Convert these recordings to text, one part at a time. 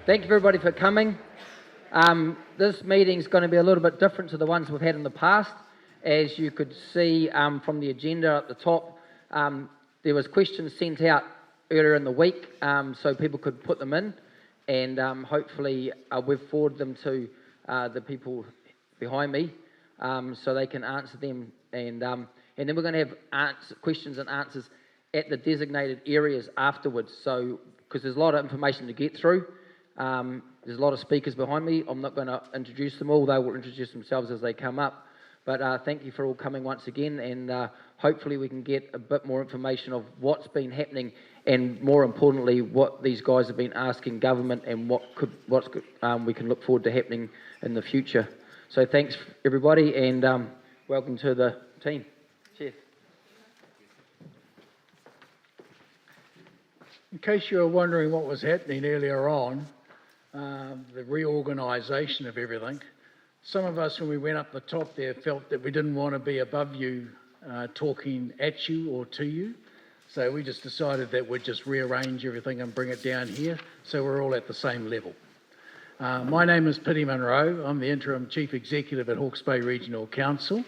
Thank you everybody for coming. This meeting's going to be a little bit different to the ones we've had in the past. As you could see from the agenda at the top, there was questions sent out earlier in the week so people could put them in, and hopefully we've forwarded them to the people behind me so they can answer them, and then we're going to have questions and answers at the designated areas afterwards, so because there's a lot of information to get through. There's a lot of speakers behind me. I'm not going to introduce them all. They will introduce themselves as they come up. But thank you for all coming once again, and hopefully we can get a bit more information of what's been happening, and more importantly, what these guys have been asking government, and what we can look forward to happening in the future. So thanks everybody, and welcome to the team. Cheers. In case you were wondering what was happening earlier on, the reorganisation of everything, some of us, when we went up the top there, felt that we didn't want to be above you talking at you or to you. So we just decided that we'd just rearrange everything and bring it down here so we're all at the same level. My name is Pity Munro. I'm the Interim Chief Executive at Hawke's Bay Regional Council.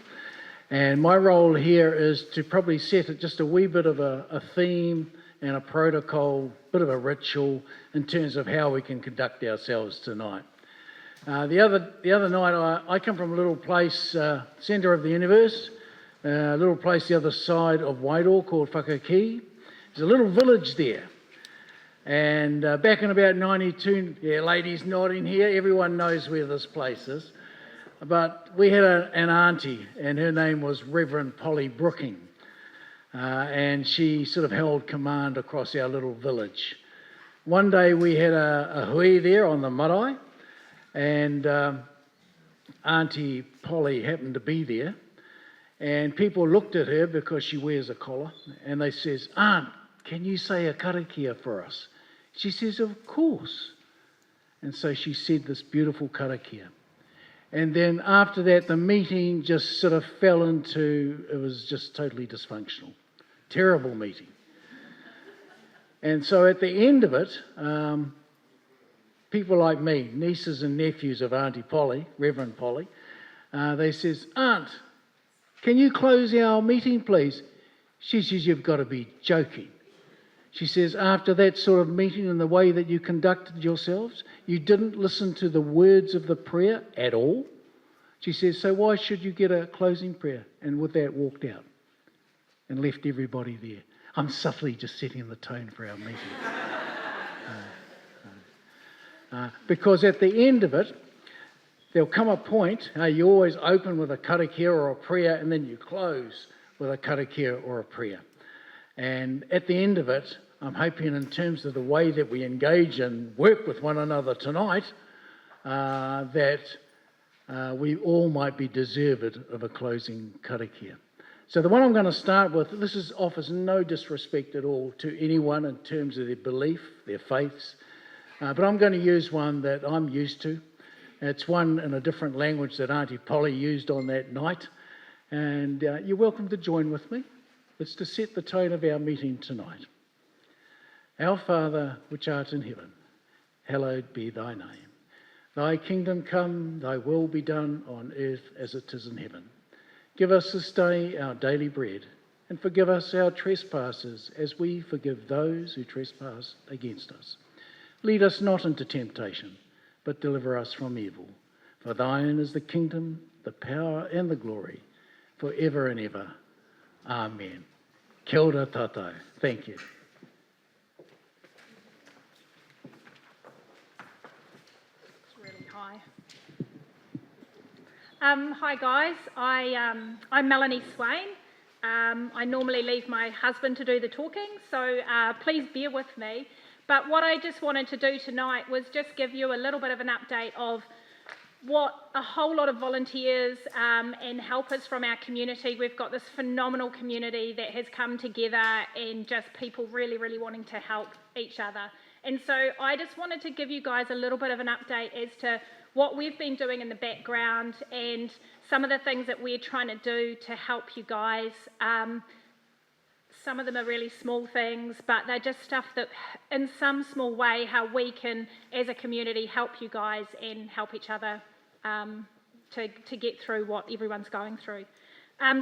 And my role here is to probably set just a wee bit of a theme and a protocol, bit of a ritual in terms of how we can conduct ourselves tonight. The other night, I come from a little place, centre of the universe, a little place the other side of Wairoa called Whakakī. There's a little village there. And back in about 92, yeah, ladies nodding here, everyone knows where this place is. But we had an auntie, and her name was Reverend Polly Brooking. And she sort of held command across our little village. One day we had a hui there on the marae, and Auntie Polly happened to be there, and people looked at her because she wears a collar, and they says, "Aunt, can you say a karakia for us?" She says, "Of course." And so she said this beautiful karakia. And then after that, the meeting just sort of fell into, it was just totally dysfunctional. Terrible meeting. And so at the end of it, people like me, nieces and nephews of Auntie Polly, Reverend Polly, they says, "Aunt, can you close our meeting, please?" She says, "You've got to be joking." She says, "After that sort of meeting and the way that you conducted yourselves, you didn't listen to the words of the prayer at all." She says, "So why should you get a closing prayer?" And with that walked out and left everybody there. I'm subtly just setting the tone for our meeting. Because at the end of it, there'll come a point, you always open with a karakia or a prayer, and then you close with a karakia or a prayer. And at the end of it, I'm hoping in terms of the way that we engage and work with one another tonight, that we all might be deserved of a closing karakia. So the one I'm going to start with, this offers no disrespect at all to anyone in terms of their belief, their faiths, but I'm going to use one that I'm used to. It's one in a different language that Auntie Polly used on that night, and you're welcome to join with me. It's to set the tone of our meeting tonight. Our Father, which art in heaven, hallowed be thy name. Thy kingdom come, thy will be done on earth as it is in heaven. Give us this day our daily bread, and forgive us our trespasses as we forgive those who trespass against us. Lead us not into temptation, but deliver us from evil. For thine is the kingdom, the power and the glory, for ever and ever. Amen. Kia ora tātou. Thank you. It's really high. Hi guys, I'm Melanie Swain. I normally leave my husband to do the talking, so please bear with me. But what I just wanted to do tonight was just give you a little bit of an update of what a whole lot of volunteers and helpers from our community. We've got this phenomenal community that has come together, and just people really, really wanting to help each other. And so I just wanted to give you guys a little bit of an update as to what we've been doing in the background and some of the things that we're trying to do to help you guys. some of them are really small things, but they're just stuff that, in some small way, how we can, as a community, help you guys and help each other to get through what everyone's going through.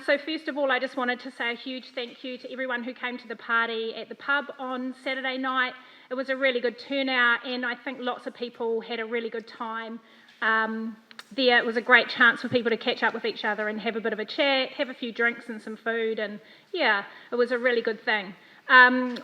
So first of all, I just wanted to say a huge thank you to everyone who came to the party at the pub on Saturday night. It was a really good turnout, and I think lots of people had a really good time. There it was a great chance for people to catch up with each other and have a bit of a chat, have a few drinks and some food, and yeah, it was a really good thing.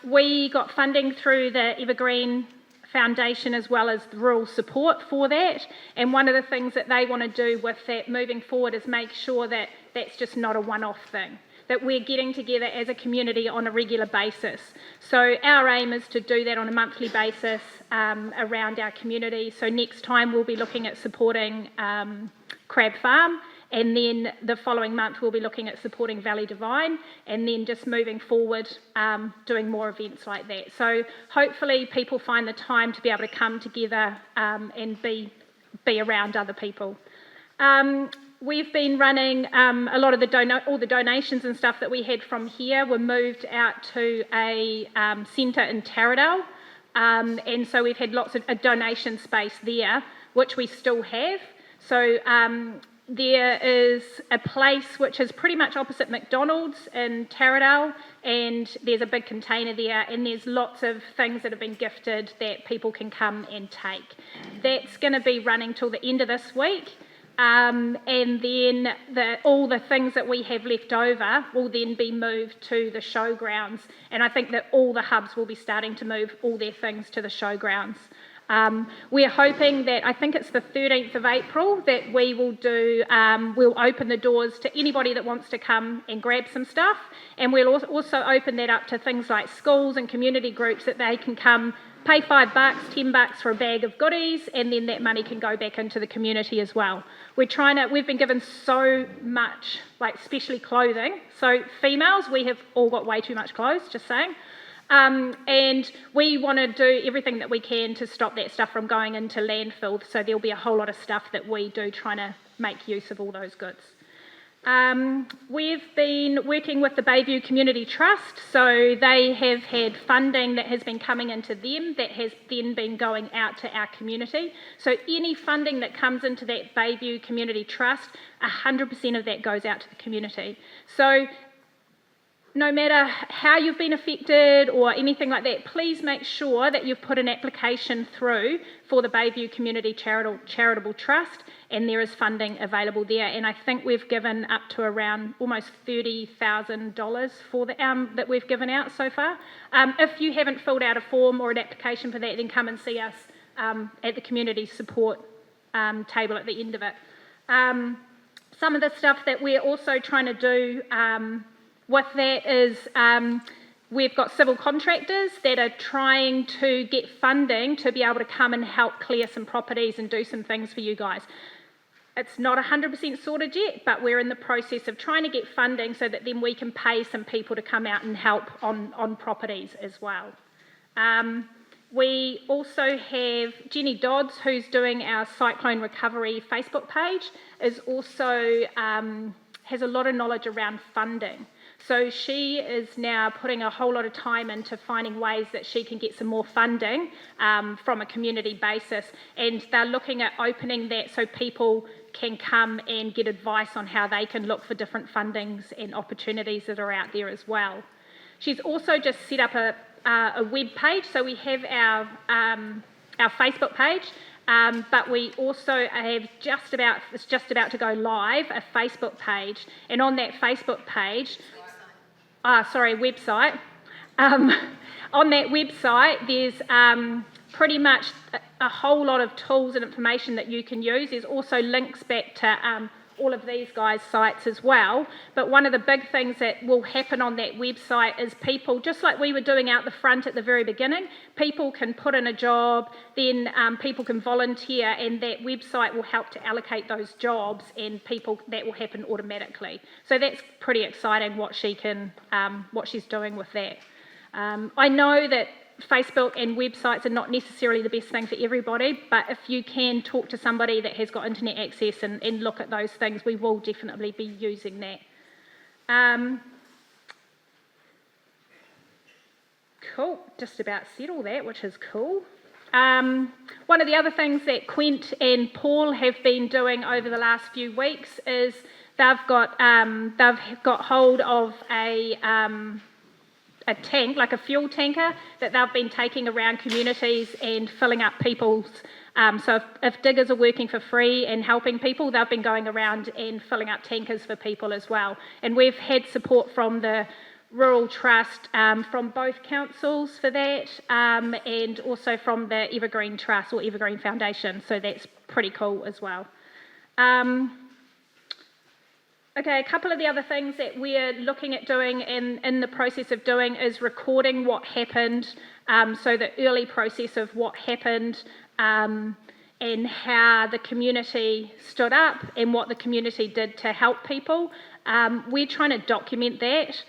We got funding through the Evergreen Foundation as well as the rural support for that, and one of the things that they want to do with that moving forward is make sure that that's just not a one-off thing, that we're getting together as a community on a regular basis. So our aim is to do that on a monthly basis around our community. So next time we'll be looking at supporting Crab Farm, and then the following month we'll be looking at supporting Valley Divine, and then just moving forward doing more events like that. So hopefully people find the time to be able to come together and be around other people. We've been running a lot of all the donations and stuff that we had from here were moved out to a centre in Taradale, and so we've had lots of a donation space there, which we still have. So there is a place which is pretty much opposite McDonald's in Taradale, and there's a big container there, and there's lots of things that have been gifted that people can come and take. That's going to be running till the end of this week. And then all the things that we have left over will then be moved to the showgrounds. And I think that all the hubs will be starting to move all their things to the showgrounds. We're hoping that, I think it's the 13th of April, that we will we'll open the doors to anybody that wants to come and grab some stuff. And we'll also open that up to things like schools and community groups, that they can come, pay $5, $10 for a bag of goodies, and then that money can go back into the community as well. We've been given so much, like especially clothing. So females, we have all got way too much clothes, just saying. And we want to do everything that we can to stop that stuff from going into landfill. So there'll be a whole lot of stuff that we do trying to make use of all those goods. We've been working with the Bayview Community Trust, so they have had funding that has been coming into them that has then been going out to our community. So any funding that comes into that Bayview Community Trust, 100% of that goes out to the community. So no matter how you've been affected or anything like that, please make sure that you've put an application through for the Bayview Community Charitable Trust, and there is funding available there. And I think we've given up to around almost $30,000 for that we've given out so far. If you haven't filled out a form or an application for that, then come and see us at the community support table at the end of it. Some of the stuff that we're also trying to do with that is we've got civil contractors that are trying to get funding to be able to come and help clear some properties and do some things for you guys. It's not 100% sorted yet, but we're in the process of trying to get funding so that then we can pay some people to come out and help on properties as well. We also have Jenny Dodds, who's doing our Cyclone Recovery Facebook page, is also has a lot of knowledge around funding. So she is now putting a whole lot of time into finding ways that she can get some more funding from a community basis, and they're looking at opening that so people can come and get advice on how they can look for different fundings and opportunities that are out there as well. She's also just set up a web page, so we have our Facebook page, but we also have it's just about to go live, a Facebook page, and on that Facebook page, website. On that website, there's pretty much a whole lot of tools and information that you can use. There's also links back to all of these guys' sites as well. But one of the big things that will happen on that website is people, just like we were doing out the front at the very beginning, people can put in a job, then people can volunteer, and that website will help to allocate those jobs, and that will happen automatically. So that's pretty exciting what she's doing with that. I know that Facebook and websites are not necessarily the best thing for everybody, but if you can talk to somebody that has got internet access and look at those things, we will definitely be using that. cool. Just about said all that, which is cool. One of the other things that Quint and Paul have been doing over the last few weeks is they've got hold of a tank, like a fuel tanker, that they've been taking around communities and filling up people's. So if diggers are working for free and helping people, they've been going around and filling up tankers for people as well. And we've had support from the Rural Trust, from both councils for that, and also from the Evergreen Trust or Evergreen Foundation. So that's pretty cool as well. Okay, a couple of the other things that we're looking at doing in the process of doing is recording what happened, so the early process of what happened, and how the community stood up and what the community did to help people. We're trying to document that.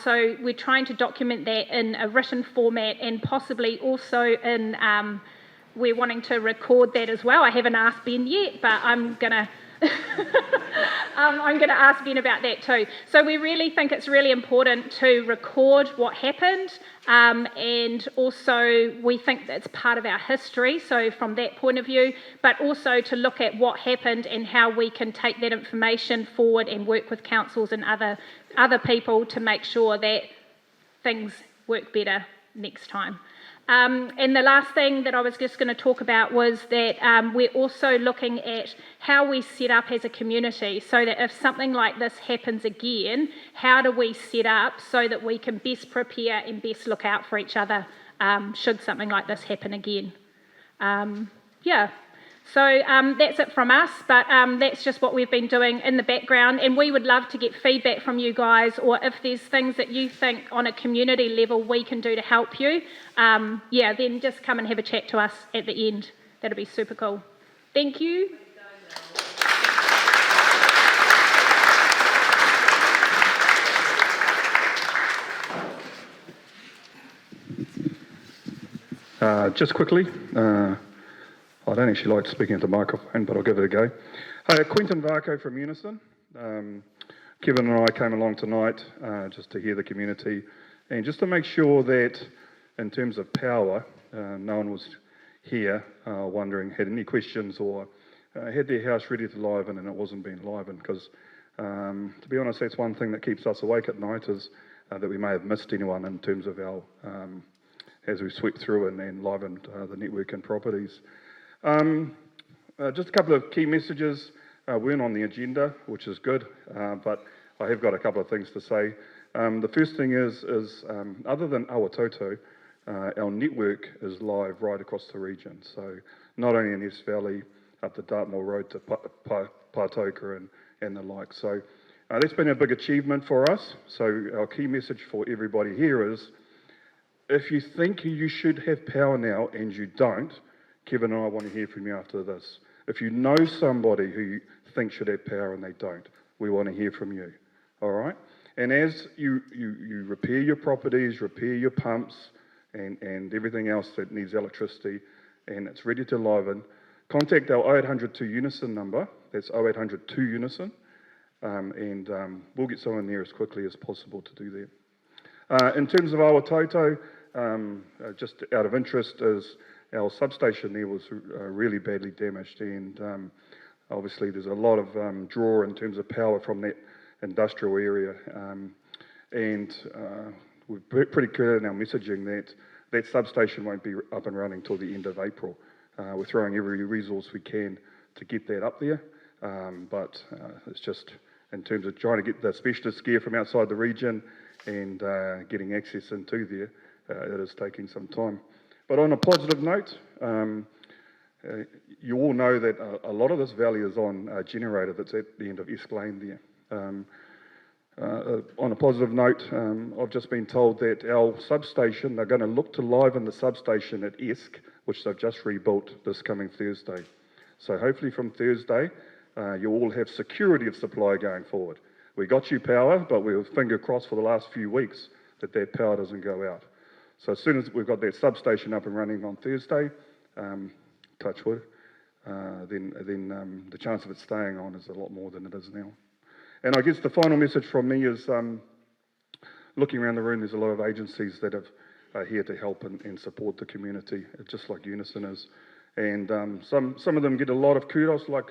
So we're trying to document that in a written format and possibly also in, we're wanting to record that as well. I haven't asked Ben yet, but I'm going to ask Ben about that too. So we really think it's really important to record what happened, and also we think that's part of our history, so from that point of view, but also to look at what happened and how we can take that information forward and work with councils and other people to make sure that things work better next time. And the last thing that I was just going to talk about was that we're also looking at how we set up as a community, so that if something like this happens again, how do we set up so that we can best prepare and best look out for each other should something like this happen again. So that's it from us, but that's just what we've been doing in the background, and we would love to get feedback from you guys, or if there's things that you think on a community level we can do to help you, then just come and have a chat to us at the end. That'll be super cool. Thank you. Just quickly, I don't actually like speaking at the microphone, but I'll give it a go. Hi, Quentin Varco from Unison. Kevin and I came along tonight just to hear the community and just to make sure that in terms of power, no one was here wondering, had any questions or had their house ready to liven and it wasn't being livened, because to be honest, that's one thing that keeps us awake at night, is that we may have missed anyone in terms of our, as we swept through and livened the network and properties. Just a couple of key messages weren't on the agenda, which is good, but I have got a couple of things to say. The first thing is other than Awatoto, our network is live right across the region. So not only in East Valley, up the Dartmoor Road to Patoka and the like. So that's been a big achievement for us. So our key message for everybody here is, if you think you should have power now and you don't, Kevin and I want to hear from you after this. If you know somebody who you think should have power and they don't, we want to hear from you, all right? And as you repair your properties, repair your pumps and everything else that needs electricity and it's ready to liven, contact our 0800 2 Unison number. That's 0800 2 Unison, and we'll get someone there as quickly as possible to do that. In terms of Awatoto, just out of interest, is our substation there was really badly damaged, and obviously there's a lot of draw in terms of power from that industrial area, and we're pretty clear in our messaging that that substation won't be up and running till the end of April. We're throwing every resource we can to get that up there, but it's just in terms of trying to get the specialist gear from outside the region and getting access into there, it is taking some time. But on a positive note, you all know that a lot of this valley is on a generator that's at the end of Esk Lane there. On a positive note, I've just been told that our substation, they're going to look to liven the substation at Esk, which they've just rebuilt this coming Thursday. So hopefully from Thursday, you all have security of supply going forward. We got you power, but we were finger crossed for the last few weeks that that power doesn't go out. So as soon as we've got that substation up and running on Thursday, touch wood, then the chance of it staying on is a lot more than it is now. And I guess the final message from me is, looking around the room, there's a lot of agencies that have are here to help and support the community, just like Unison is. And some of them get a lot of kudos, like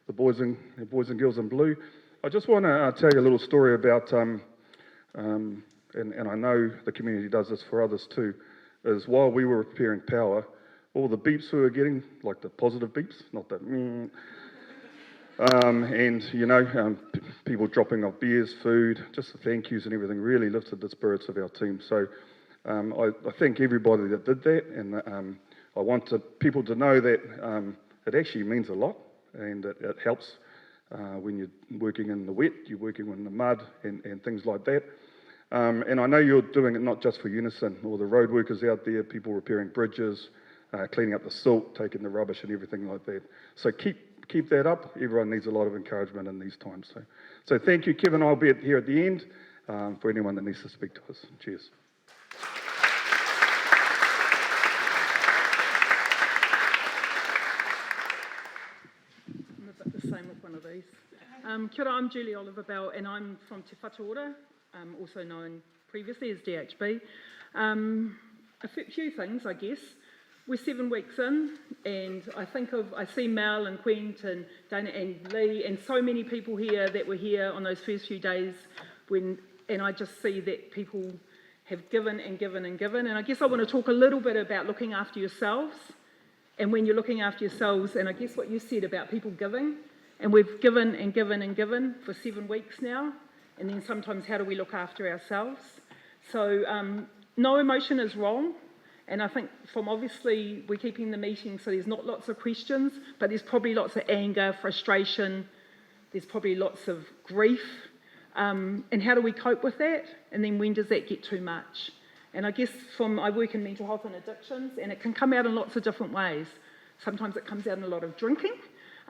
the boys and girls in blue. I just want to tell you a little story about, and I know the community does this for others too, is while we were repairing power, all the beeps we were getting, like the positive beeps, not the and you know, people dropping off beers, food, just the thank yous and everything really lifted the spirits of our team. So I thank everybody that did that, and I want people to know that it actually means a lot, and it helps when you're working in the wet, you're working in the mud and things like that. And I know you're doing it not just for Unison, or the road workers out there, people repairing bridges, cleaning up the silt, taking the rubbish and everything like that. So keep that up. Everyone needs a lot of encouragement in these times. So thank you, Kevin. I'll be here at the end for anyone that needs to speak to us. Cheers. The same with one of these. Kia ora, I'm Julie Oliver Bell, and I'm from Te Whatu Ora, also known previously as DHB. A few things, I guess. We're 7 weeks in, and I see Mel and Quint and Dana and Lee and so many people here that were here on those first few days and I just see that people have given and given and given. And I guess I want to talk a little bit about looking after yourselves. And when you're looking after yourselves, and I guess what you said about people giving, and we've given and given and given for 7 weeks now, and then sometimes how do we look after ourselves? So no emotion is wrong, and I think from obviously we're keeping the meeting so there's not lots of questions, but there's probably lots of anger, frustration, there's probably lots of grief, and how do we cope with that? And then when does that get too much? And I guess I work in mental health and addictions, and it can come out in lots of different ways. Sometimes it comes out in a lot of drinking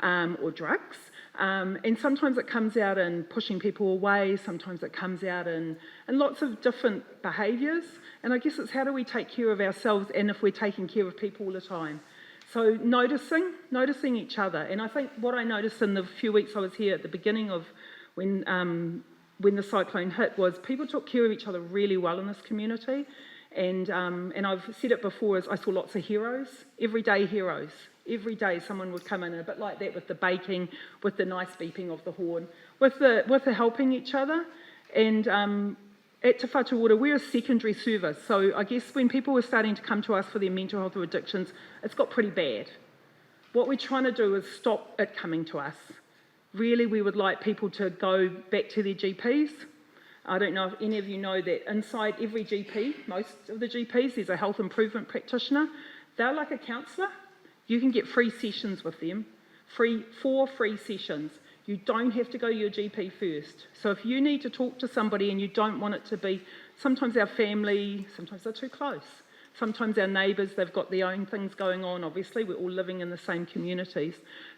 or drugs, and sometimes it comes out in pushing people away, sometimes it comes out in lots of different behaviours. And I guess it's how do we take care of ourselves and if we're taking care of people all the time. So noticing each other. And I think what I noticed in the few weeks I was here at the beginning of when the cyclone hit was people took care of each other really well in this community. And I've said it before, is I saw lots of heroes, everyday heroes. Every day someone would come in, a bit like that with the baking, with the nice beeping of the horn, with the helping each other. And at Te Whatu Ora, we're a secondary service. So I guess when people were starting to come to us for their mental health or addictions, it's got pretty bad. What we're trying to do is stop it coming to us. Really, we would like people to go back to their GPs. I don't know if any of you know that inside every GP, most of the GPs, there's a health improvement practitioner. They're like a counsellor. You can get free sessions with them, 4 free sessions. You don't have to go to your GP first. So if you need to talk to somebody and you don't want it to be, sometimes our family, sometimes they're too close. Sometimes our neighbours, they've got their own things going on. Obviously, we're all living in the same communities.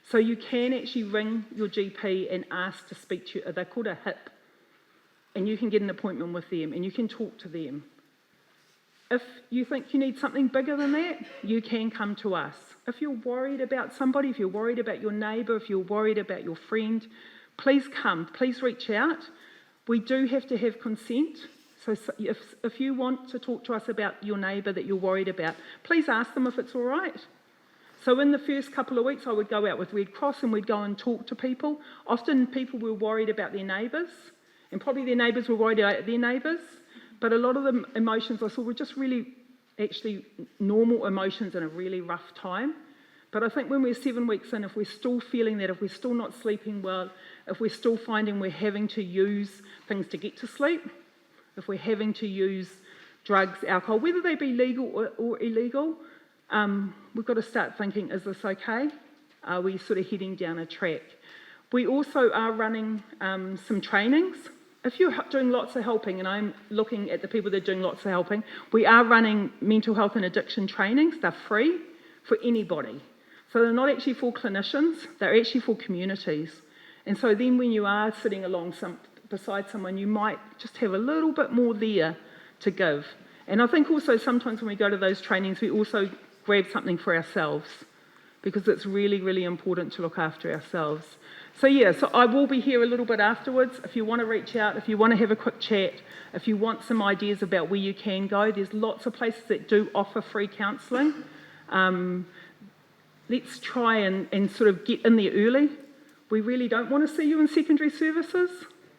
So you can actually ring your GP and ask to speak to you. They're called a HIP. And you can get an appointment with them and you can talk to them. If you think you need something bigger than that, you can come to us. If you're worried about somebody, if you're worried about your neighbour, if you're worried about your friend, please come, please reach out. We do have to have consent. So if you want to talk to us about your neighbour that you're worried about, please ask them if it's all right. So in the first couple of weeks, I would go out with Red Cross and we'd go and talk to people. Often people were worried about their neighbours, and probably their neighbours were worried about their neighbours. But a lot of the emotions I saw were just really actually normal emotions in a really rough time. But I think when we're 7 weeks in, if we're still feeling that, if we're still not sleeping well, if we're still finding we're having to use things to get to sleep, if we're having to use drugs, alcohol, whether they be legal or illegal, we've got to start thinking, is this okay? Are we sort of heading down a track? We also are running some trainings. If you're doing lots of helping, and I'm looking at the people that are doing lots of helping, we are running mental health and addiction trainings. They're free for anybody. So they're not actually for clinicians, they're actually for communities. And so then when you are sitting beside someone, you might just have a little bit more there to give. And I think also sometimes when we go to those trainings, we also grab something for ourselves, because it's really, really important to look after ourselves. So yeah, so I will be here a little bit afterwards. If you want to reach out, if you want to have a quick chat, if you want some ideas about where you can go, there's lots of places that do offer free counselling. Let's try and sort of get in there early. We really don't want to see you in secondary services,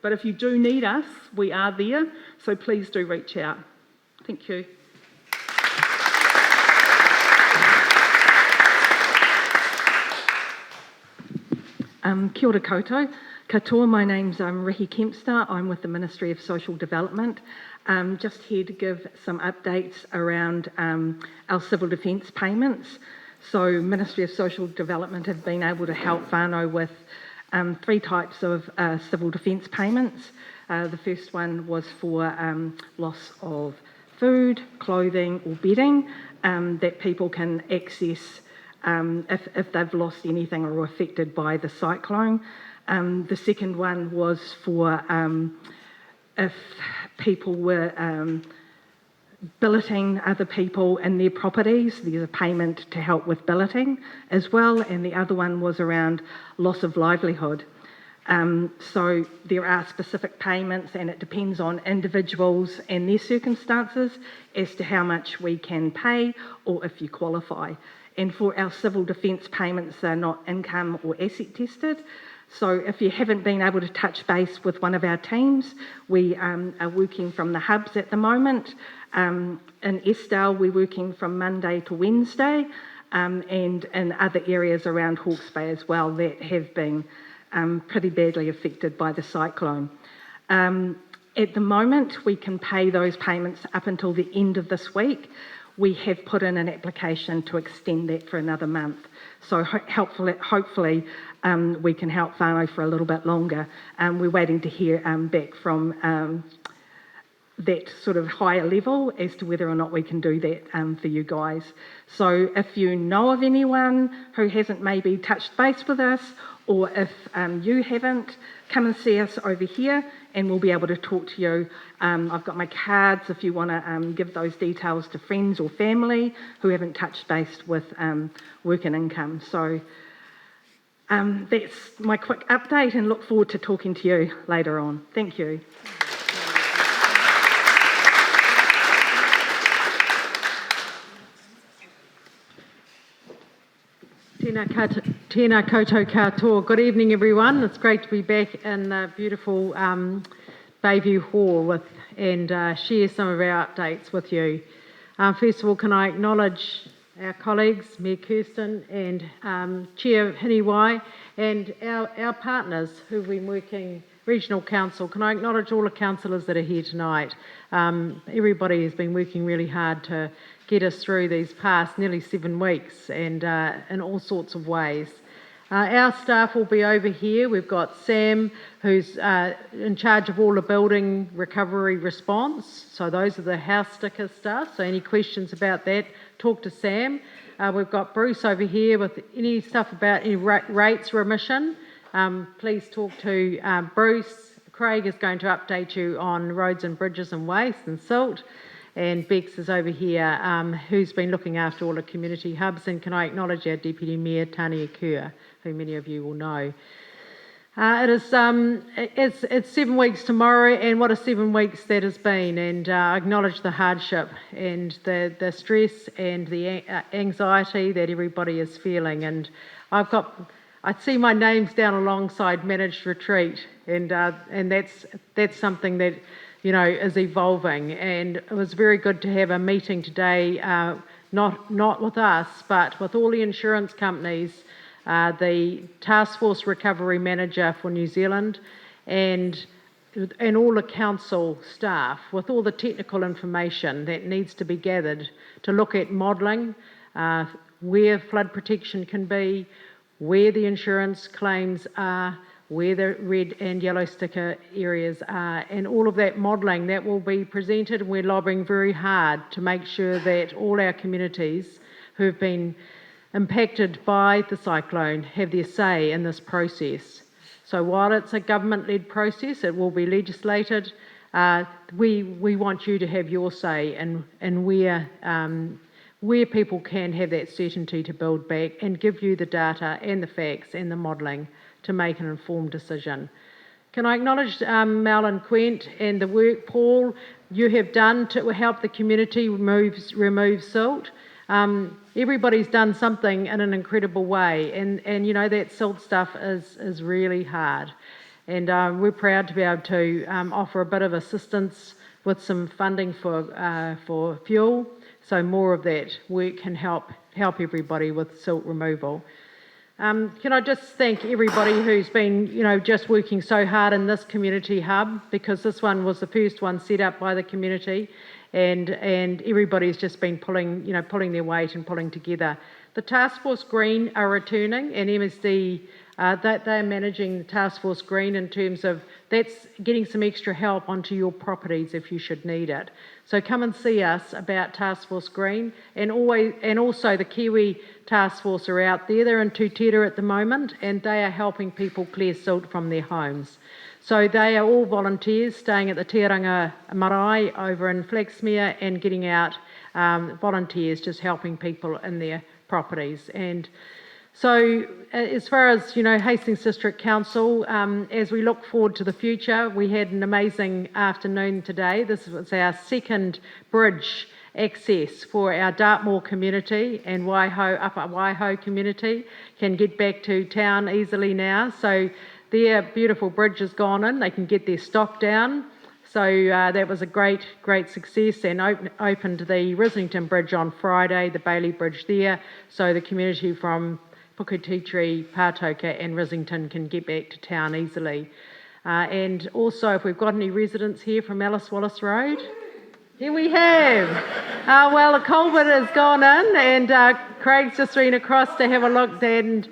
but if you do need us, we are there, so please do reach out. Thank you. Kia ora koutou. Katoa, my name's Ricky Kempster. I'm with the Ministry of Social Development. Just here to give some updates around our civil defence payments. So Ministry of Social Development have been able to help whānau with 3 types of civil defence payments. The first one was for loss of food, clothing or bedding that people can access if they've lost anything or were affected by the cyclone. The second one was for if people were billeting other people in their properties, there's a payment to help with billeting as well, and the other one was around loss of livelihood. So there are specific payments, and it depends on individuals and their circumstances as to how much we can pay or if you qualify. And for our civil defence payments, they're not income or asset tested. So if you haven't been able to touch base with one of our teams, we are working from the hubs at the moment. In Estelle, we're working from Monday to Wednesday, and in other areas around Hawke's Bay as well that have been pretty badly affected by the cyclone. At the moment, we can pay those payments up until the end of this week. We have put in an application to extend that for another month. So hopefully we can help whānau for a little bit longer. We're waiting to hear back from that sort of higher level as to whether or not we can do that for you guys. So if you know of anyone who hasn't maybe touched base with us, or if you haven't, come and see us over here and we'll be able to talk to you. I've got my cards if you want to give those details to friends or family who haven't touched base with work and income. So that's my quick update, and look forward to talking to you later on. Thank you. Tēnā koutou katoa. Good evening, everyone. It's great to be back in the beautiful Bayview Hall and share some of our updates with you. First of all, can I acknowledge our colleagues, Mayor Kirsten and Chair Hiniwai, and our partners who've been working, Regional Council. Can I acknowledge all the councillors that are here tonight? Everybody has been working really hard to get us through these past nearly 7 weeks, and in all sorts of ways. Our staff will be over here. We've got Sam, who's in charge of all the building recovery response. So those are the house sticker stuff. So any questions about that, talk to Sam. We've got Bruce over here with any stuff about any rates remission. Please talk to Bruce. Craig is going to update you on roads and bridges and waste and silt. And Bex is over here, who's been looking after all the community hubs. And can I acknowledge our Deputy Mayor, Tania Kerr, who many of you will know. It's 7 weeks tomorrow, and what a 7 weeks that has been. And I acknowledge the hardship and the stress and the anxiety that everybody is feeling. And I see my name's down alongside managed retreat, and that's something that is evolving. And it was very good to have a meeting today, not with us, but with all the insurance companies, the Task Force Recovery Manager for New Zealand, and all the council staff, with all the technical information that needs to be gathered to look at modelling, where flood protection can be, where the insurance claims are, where the red and yellow sticker areas are, and all of that modelling that will be presented. And we're lobbying very hard to make sure that all our communities who have been impacted by the cyclone have their say in this process. So while it's a government-led process, it will be legislated. We want you to have your say in where people can have that certainty to build back and give you the data and the facts and the modelling to make an informed decision. Can I acknowledge Mel and Quint and the work, Paul, you have done to help the community remove silt? Everybody's done something in an incredible way, and you know that silt stuff is really hard. And we're proud to be able to offer a bit of assistance with some funding for fuel, so more of that work can help everybody with silt removal. Can I just thank everybody who's been, just working so hard in this community hub, because this one was the first one set up by the community, and everybody's just been pulling their weight and pulling together. The Task Force Green are returning, and MSD they're managing the Task Force Green in terms of that's getting some extra help onto your properties if you should need it. So come and see us about Task Force Green, and also the Kiwi Task Force are out there. They're in Tūtera at the moment, and they are helping people clear silt from their homes. So they are all volunteers staying at the Tiaranga Marae over in Flaxmere and getting out volunteers just helping people in their properties. And so as far as, Hastings District Council, as we look forward to the future, we had an amazing afternoon today. This was our second bridge access for our Dartmoor community, and Upper Waiho community can get back to town easily now. So their beautiful bridge has gone in, they can get their stock down. So that was a great success, and opened the Rislington Bridge on Friday, the Bailey Bridge there, so the community from Puketitri, Pātoka and Rislington can get back to town easily. And also, if we've got any residents here from Alice Wallace Road, here we have. Well, the culvert has gone in, and Craig's just been across to have a look, and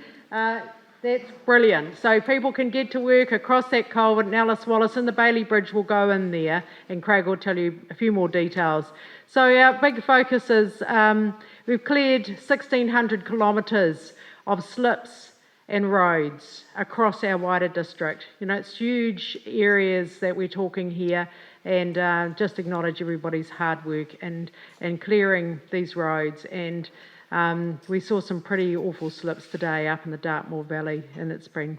that's brilliant. So people can get to work across that culvert in Alice Wallace, and the Bailey Bridge will go in there, and Craig will tell you a few more details. So our big focus is we've cleared 1,600 kilometres of slips and roads across our wider district. It's huge areas that we're talking here, and just acknowledge everybody's hard work and clearing these roads. And we saw some pretty awful slips today up in the Dartmoor Valley, and it's been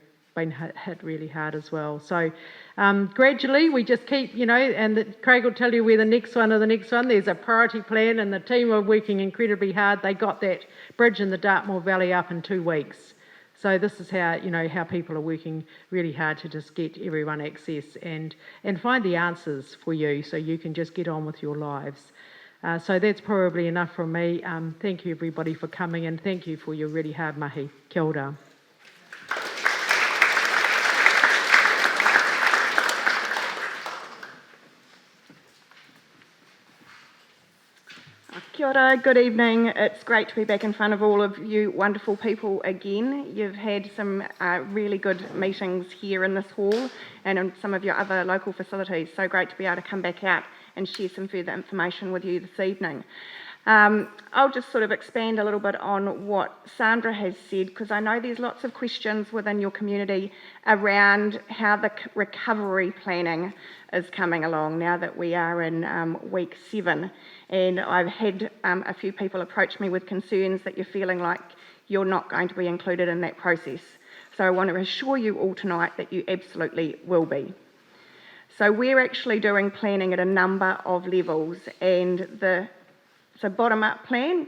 hit really hard as well. So gradually we just keep, and Craig will tell you where the next one. There's a priority plan, and the team are working incredibly hard. They got that bridge in the Dartmoor Valley up in 2 weeks. So this is how people are working really hard to just get everyone access and find the answers for you, so you can just get on with your lives. So that's probably enough from me. Thank you everybody for coming, and thank you for your really hard mahi. Kia ora. Kia ora, good evening. It's great to be back in front of all of you wonderful people again. You've had some really good meetings here in this hall and in some of your other local facilities. So great to be able to come back out and share some further information with you this evening. I'll just sort of expand a little bit on what Sandra has said, because I know there's lots of questions within your community around how the recovery planning is coming along now that we are in week 7. And I've had a few people approach me with concerns that you're feeling like you're not going to be included in that process. So I want to assure you all tonight that you absolutely will be. So we're actually doing planning at a number of levels, and so bottom-up plan,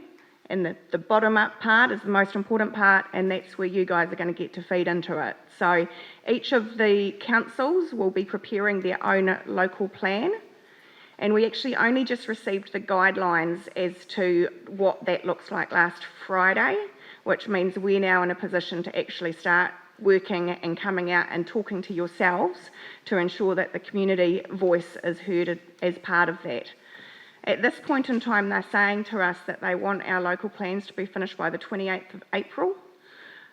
and the bottom-up part is the most important part, and that's where you guys are going to get to feed into it. So each of the councils will be preparing their own local plan, and we actually only just received the guidelines as to what that looks like last Friday, which means we're now in a position to actually start working and coming out and talking to yourselves to ensure that the community voice is heard as part of that. At this point in time, they're saying to us that they want our local plans to be finished by the 28th of April.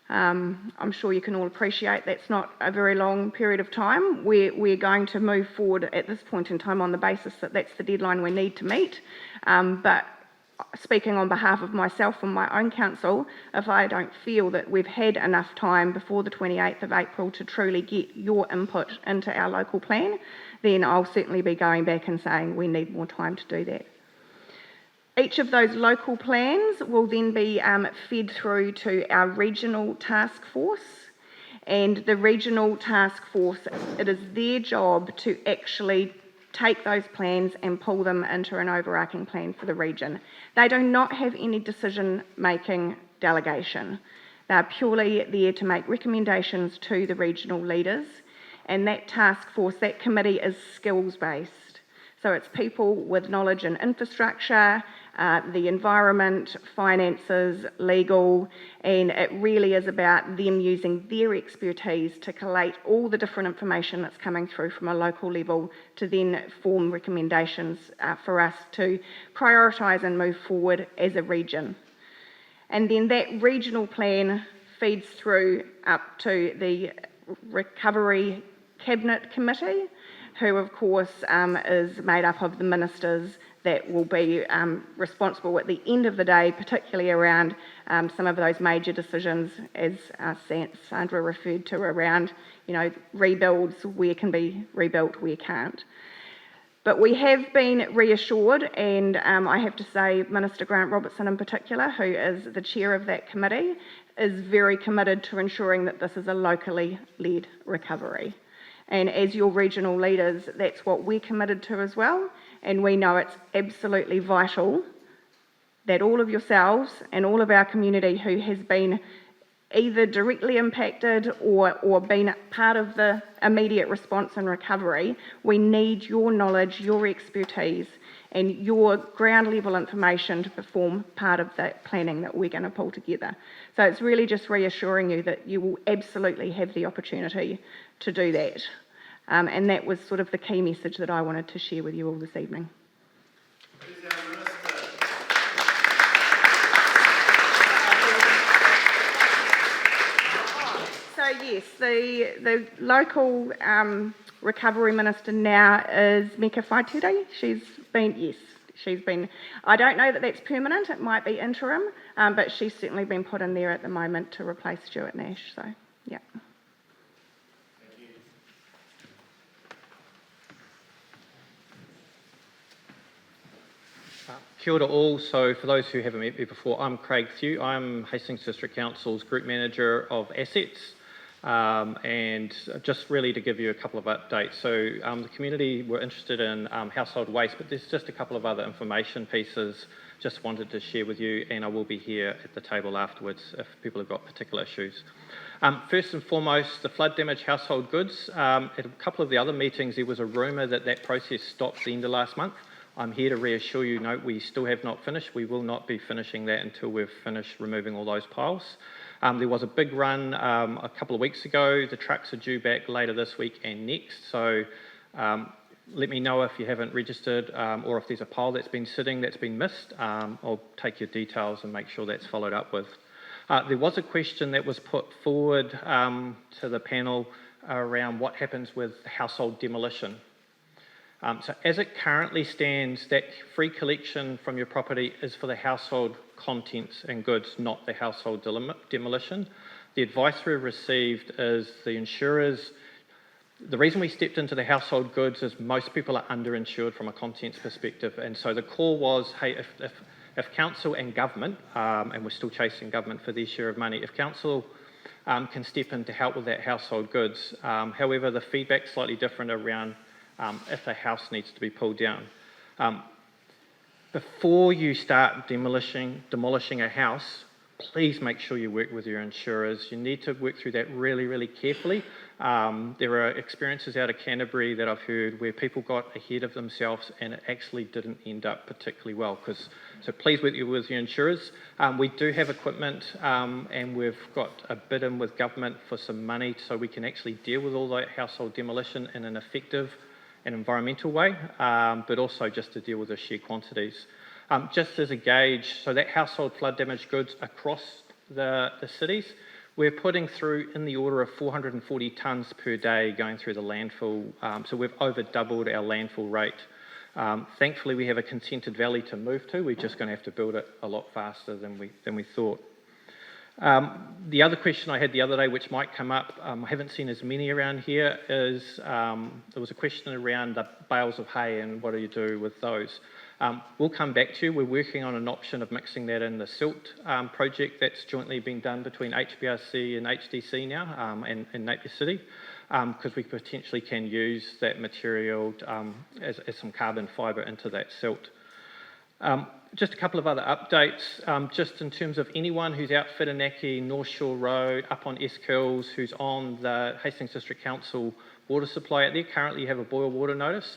I'm sure you can all appreciate that's not a very long period of time. We're going to move forward at this point in time on the basis that that's the deadline we need to meet. But speaking on behalf of myself and my own council, if I don't feel that we've had enough time before the 28th of April to truly get your input into our local plan, then I'll certainly be going back and saying we need more time to do that. Each of those local plans will then be fed through to our regional task force, And the regional task force, it is their job to actually take those plans and pull them into an overarching plan for the region. They do not have any decision-making delegation. They're purely there to make recommendations to the regional leaders, and that task force, that committee is skills-based. So it's people with knowledge in infrastructure, the environment, finances, legal, and it really is about them using their expertise to collate all the different information that's coming through from a local level to then form recommendations for us to prioritise and move forward as a region. And then that regional plan feeds through up to the Recovery Cabinet Committee, who of course is made up of the ministers that will be responsible at the end of the day, particularly around some of those major decisions, as Sandra referred to, around, you know, rebuilds, where can be rebuilt, where can't. But we have been reassured, and I have to say Minister Grant Robertson in particular, who is the chair of that committee, is very committed to ensuring that this is a locally led recovery. And as your regional leaders, that's what we're committed to as well. And we know it's absolutely vital that all of yourselves and all of our community who has been either directly impacted or been part of the immediate response and recovery, we need your knowledge, your expertise, and your ground level information to perform part of that planning that we're going to pull together. So it's really just reassuring you that you will absolutely have the opportunity to do that. And that was sort of the key message that I wanted to share with you all this evening. So yes, the local recovery minister now is Meka Whaitere. She's been, I don't know that that's permanent, it might be interim, but she's certainly been put in there at the moment to replace Stuart Nash, so yeah. Kia ora all. So for those who haven't met me before, I'm Craig Thew. I'm Hastings District Council's Group Manager of Assets. And just really to give you a couple of updates. So the community were interested in household waste, but there's just a couple of other information pieces just wanted to share with you, and I will be here at the table afterwards if people have got particular issues. First and foremost, the flood damage household goods. At a couple of the other meetings, there was a rumour that that process stopped at the end of last month. I'm here to reassure you, no, we still have not finished. We will not be finishing that until we've finished removing all those piles. There was a big run a couple of weeks ago. The trucks are due back later this week and next. So let me know if you haven't registered or if there's a pile that's been sitting that's been missed. I'll take your details and make sure that's followed up with. There was a question that was put forward to the panel around what happens with household demolition. So as it currently stands, that free collection from your property is for the household contents and goods, not the household demolition. The advice we've received is the insurers, the reason we stepped into the household goods is most people are underinsured from a contents perspective, and so the call was, hey, if council and government, and we're still chasing government for their share of money, if council can step in to help with that household goods. However, the feedback's slightly different around if a house needs to be pulled down. Before you start demolishing a house, please make sure you work with your insurers. You need to work through that really, really carefully. There are experiences out of Canterbury that I've heard where people got ahead of themselves and it actually didn't end up particularly well. So please work with your insurers. We do have equipment and we've got a bid in with government for some money so we can actually deal with all that household demolition in an effective and environmental way, but also just to deal with the sheer quantities. Just as a gauge, so that household flood damaged goods across the cities, we're putting through in the order of 440 tonnes per day going through the landfill, so we've over doubled our landfill rate. Thankfully, we have a consented valley to move to. We're just going to have to build it a lot faster than we thought. The other question I had the other day, which might come up, I haven't seen as many around here, is there was a question around the bales of hay and what do you do with those. We'll come back to you. We're working on an option of mixing that in the silt project that's jointly being done between HBRC and HDC now, and Napier City, because we potentially can use that material as some carbon fibre into that silt. Just a couple of other updates, just in terms of anyone who's out Whirinaki, North Shore Road, up on Eskills, who's on the Hastings District Council water supply out there, currently have a boil water notice.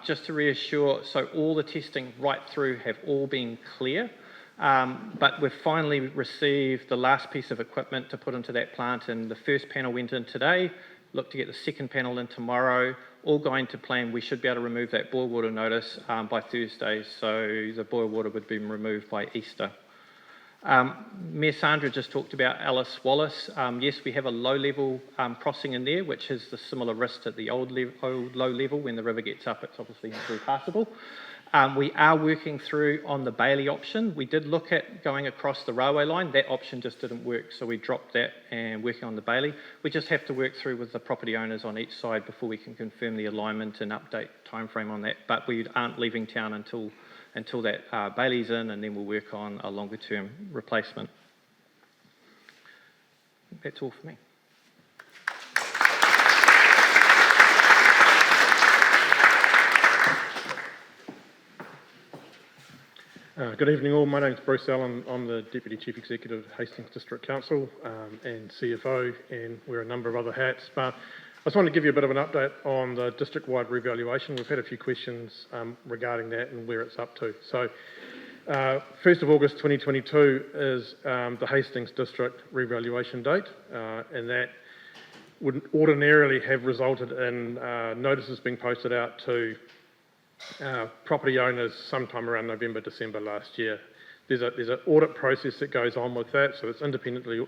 Just to reassure, so all the testing right through have all been clear, but we've finally received the last piece of equipment to put into that plant, and the first panel went in today, look to get the second panel in tomorrow, all going to plan. We should be able to remove that boil water notice by Thursday, so the boil water would be removed by Easter. Mayor Sandra just talked about Alice Wallace. Yes, we have a low-level crossing in there, which is the similar risk at the old low level. When the river gets up, it's obviously not very passable. We are working through on the Bailey option. We did look at going across the railway line. That option just didn't work, so we dropped that and working on the Bailey. We just have to work through with the property owners on each side before we can confirm the alignment and update timeframe on that. But we aren't leaving town until that Bailey's in, and then we'll work on a longer term replacement. That's all for me. Good evening all, my name is Bruce Allen, I'm the Deputy Chief Executive of Hastings District Council and CFO, and wear a number of other hats, but I just wanted to give you a bit of an update on the district-wide revaluation. We've had a few questions regarding that and where it's up to. So 1st of August 2022 is the Hastings District revaluation date, and that would ordinarily have resulted in notices being posted out to property owners sometime around November, December last year. There's an audit process that goes on with that, so it's independently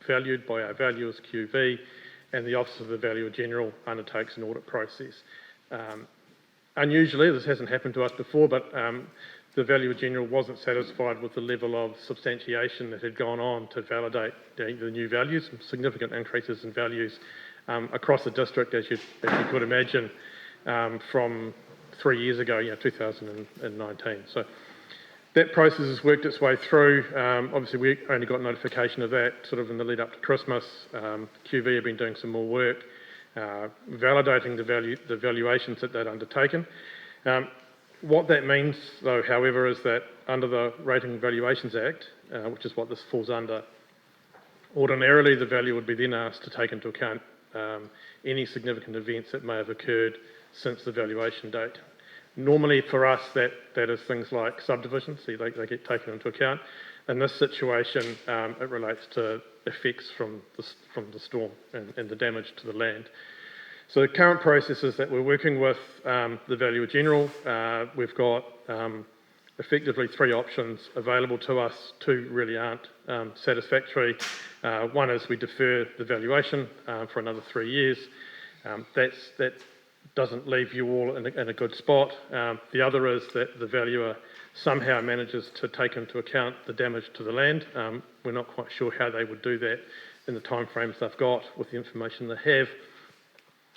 valued by our valuers, QV, and the Office of the Valuer General undertakes an audit process. Unusually, this hasn't happened to us before, but the Valuer General wasn't satisfied with the level of substantiation that had gone on to validate the new values, some significant increases in values across the district, as you could imagine, from 3 years ago, 2019. So that process has worked its way through. Obviously, we only got notification of that sort of in the lead up to Christmas. QV have been doing some more work, validating the valuations that they'd undertaken. What that means, though, however, is that under the Rating and Valuations Act, which is what this falls under, ordinarily the value would be then asked to take into account any significant events that may have occurred since the valuation date. Normally for us that is things like subdivisions, so they get taken into account. In this situation it relates to effects from the storm and the damage to the land. So the current process is that we're working with the Valuer General. We've got effectively 3 options available to us. 2 really aren't satisfactory. One is we defer the valuation for another 3 years. That doesn't leave you all in a good spot. The other is that the valuer somehow manages to take into account the damage to the land. We're not quite sure how they would do that in the timeframes they've got with the information they have.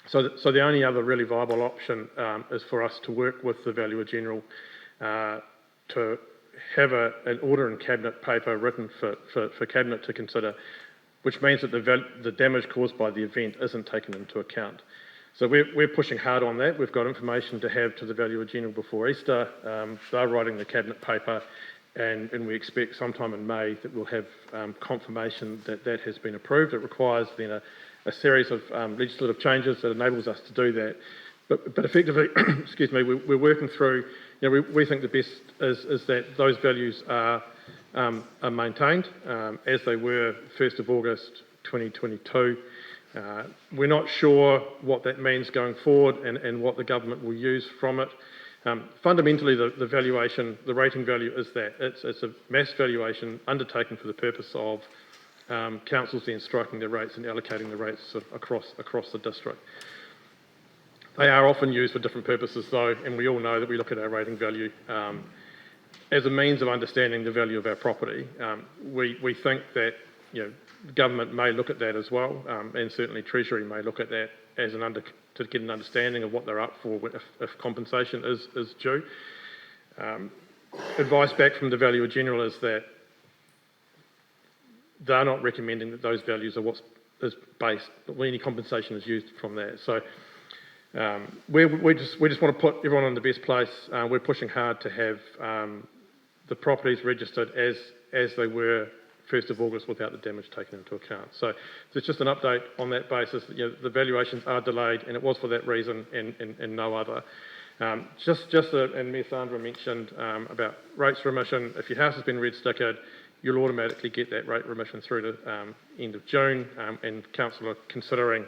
So the only other really viable option is for us to work with the Valuer General to have an order in Cabinet paper written for Cabinet to consider, which means that the damage caused by the event isn't taken into account. So we're pushing hard on that. We've got information to have to the Valuer General before Easter. They're writing the Cabinet paper, and we expect sometime in May that we'll have confirmation that has been approved. It requires then a series of legislative changes that enables us to do that. But effectively, excuse me, we're working through, we think the best is that those values are maintained as they were 1st of August 2022. We're not sure what that means going forward and what the government will use from it. Fundamentally, the valuation, the rating value is that. It's a mass valuation undertaken for the purpose of councils then striking their rates and allocating the rates sort of across the district. They are often used for different purposes though, and we all know that we look at our rating value as a means of understanding the value of our property. We think that the government may look at that as well, and certainly Treasury may look at that as to get an understanding of what they're up for if compensation is due. Advice back from the Valuer General is that they're not recommending that those values are what is based, when any compensation is used from that. So we just want to put everyone in the best place. We're pushing hard to have the properties registered as they were 1st of August without the damage taken into account. So it's just an update on that basis. The valuations are delayed, and it was for that reason and no other. And Ms. Sandra mentioned about rates remission. If your house has been red stickered, you'll automatically get that rate remission through to end of June, and council are considering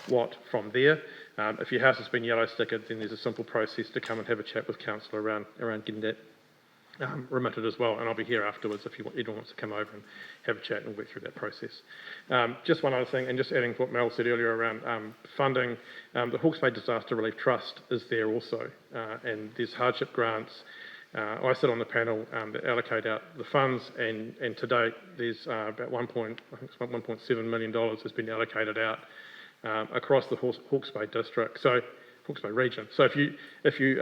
what from there. If your house has been yellow stickered, then there's a simple process to come and have a chat with council around getting that remitted as well, and I'll be here afterwards if anyone wants to come over and have a chat and work through that process. Just one other thing, and just adding to what Mel said earlier around funding, the Hawke's Bay Disaster Relief Trust is there also, and there's hardship grants. I sit on the panel that allocate out the funds, and to date there's about $1.7 million has been allocated out across the Hawke's Bay district. So Hawke's Bay region. So if you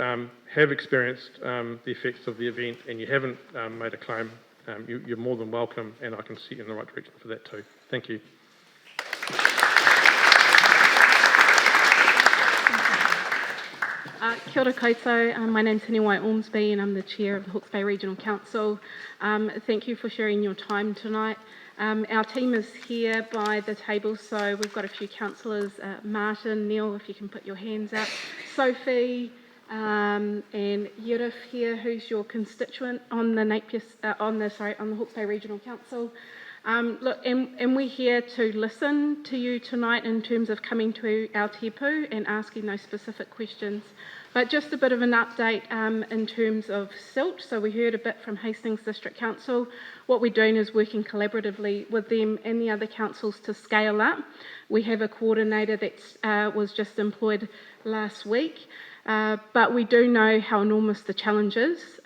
have experienced the effects of the event and you haven't made a claim, you're more than welcome, and I can set you in the right direction for that too. Thank you. Kia ora koutou. My name's Hiniwai Ormsby and I'm the Chair of the Hawke's Bay Regional Council. Thank you for sharing your time tonight. Our team is here by the table, so we've got a few councillors, Martin, Neil, if you can put your hands up, Sophie, and Yurif here, who's your constituent on the on the Hawke's Bay Regional Council. Look, and we're here to listen to you tonight in terms of coming to our tepu and asking those specific questions. But just a bit of an update in terms of SILT. So we heard a bit from Hastings District Council. What we're doing is working collaboratively with them and the other councils to scale up. We have a coordinator that was just employed last week. But we do know how enormous the challenge is.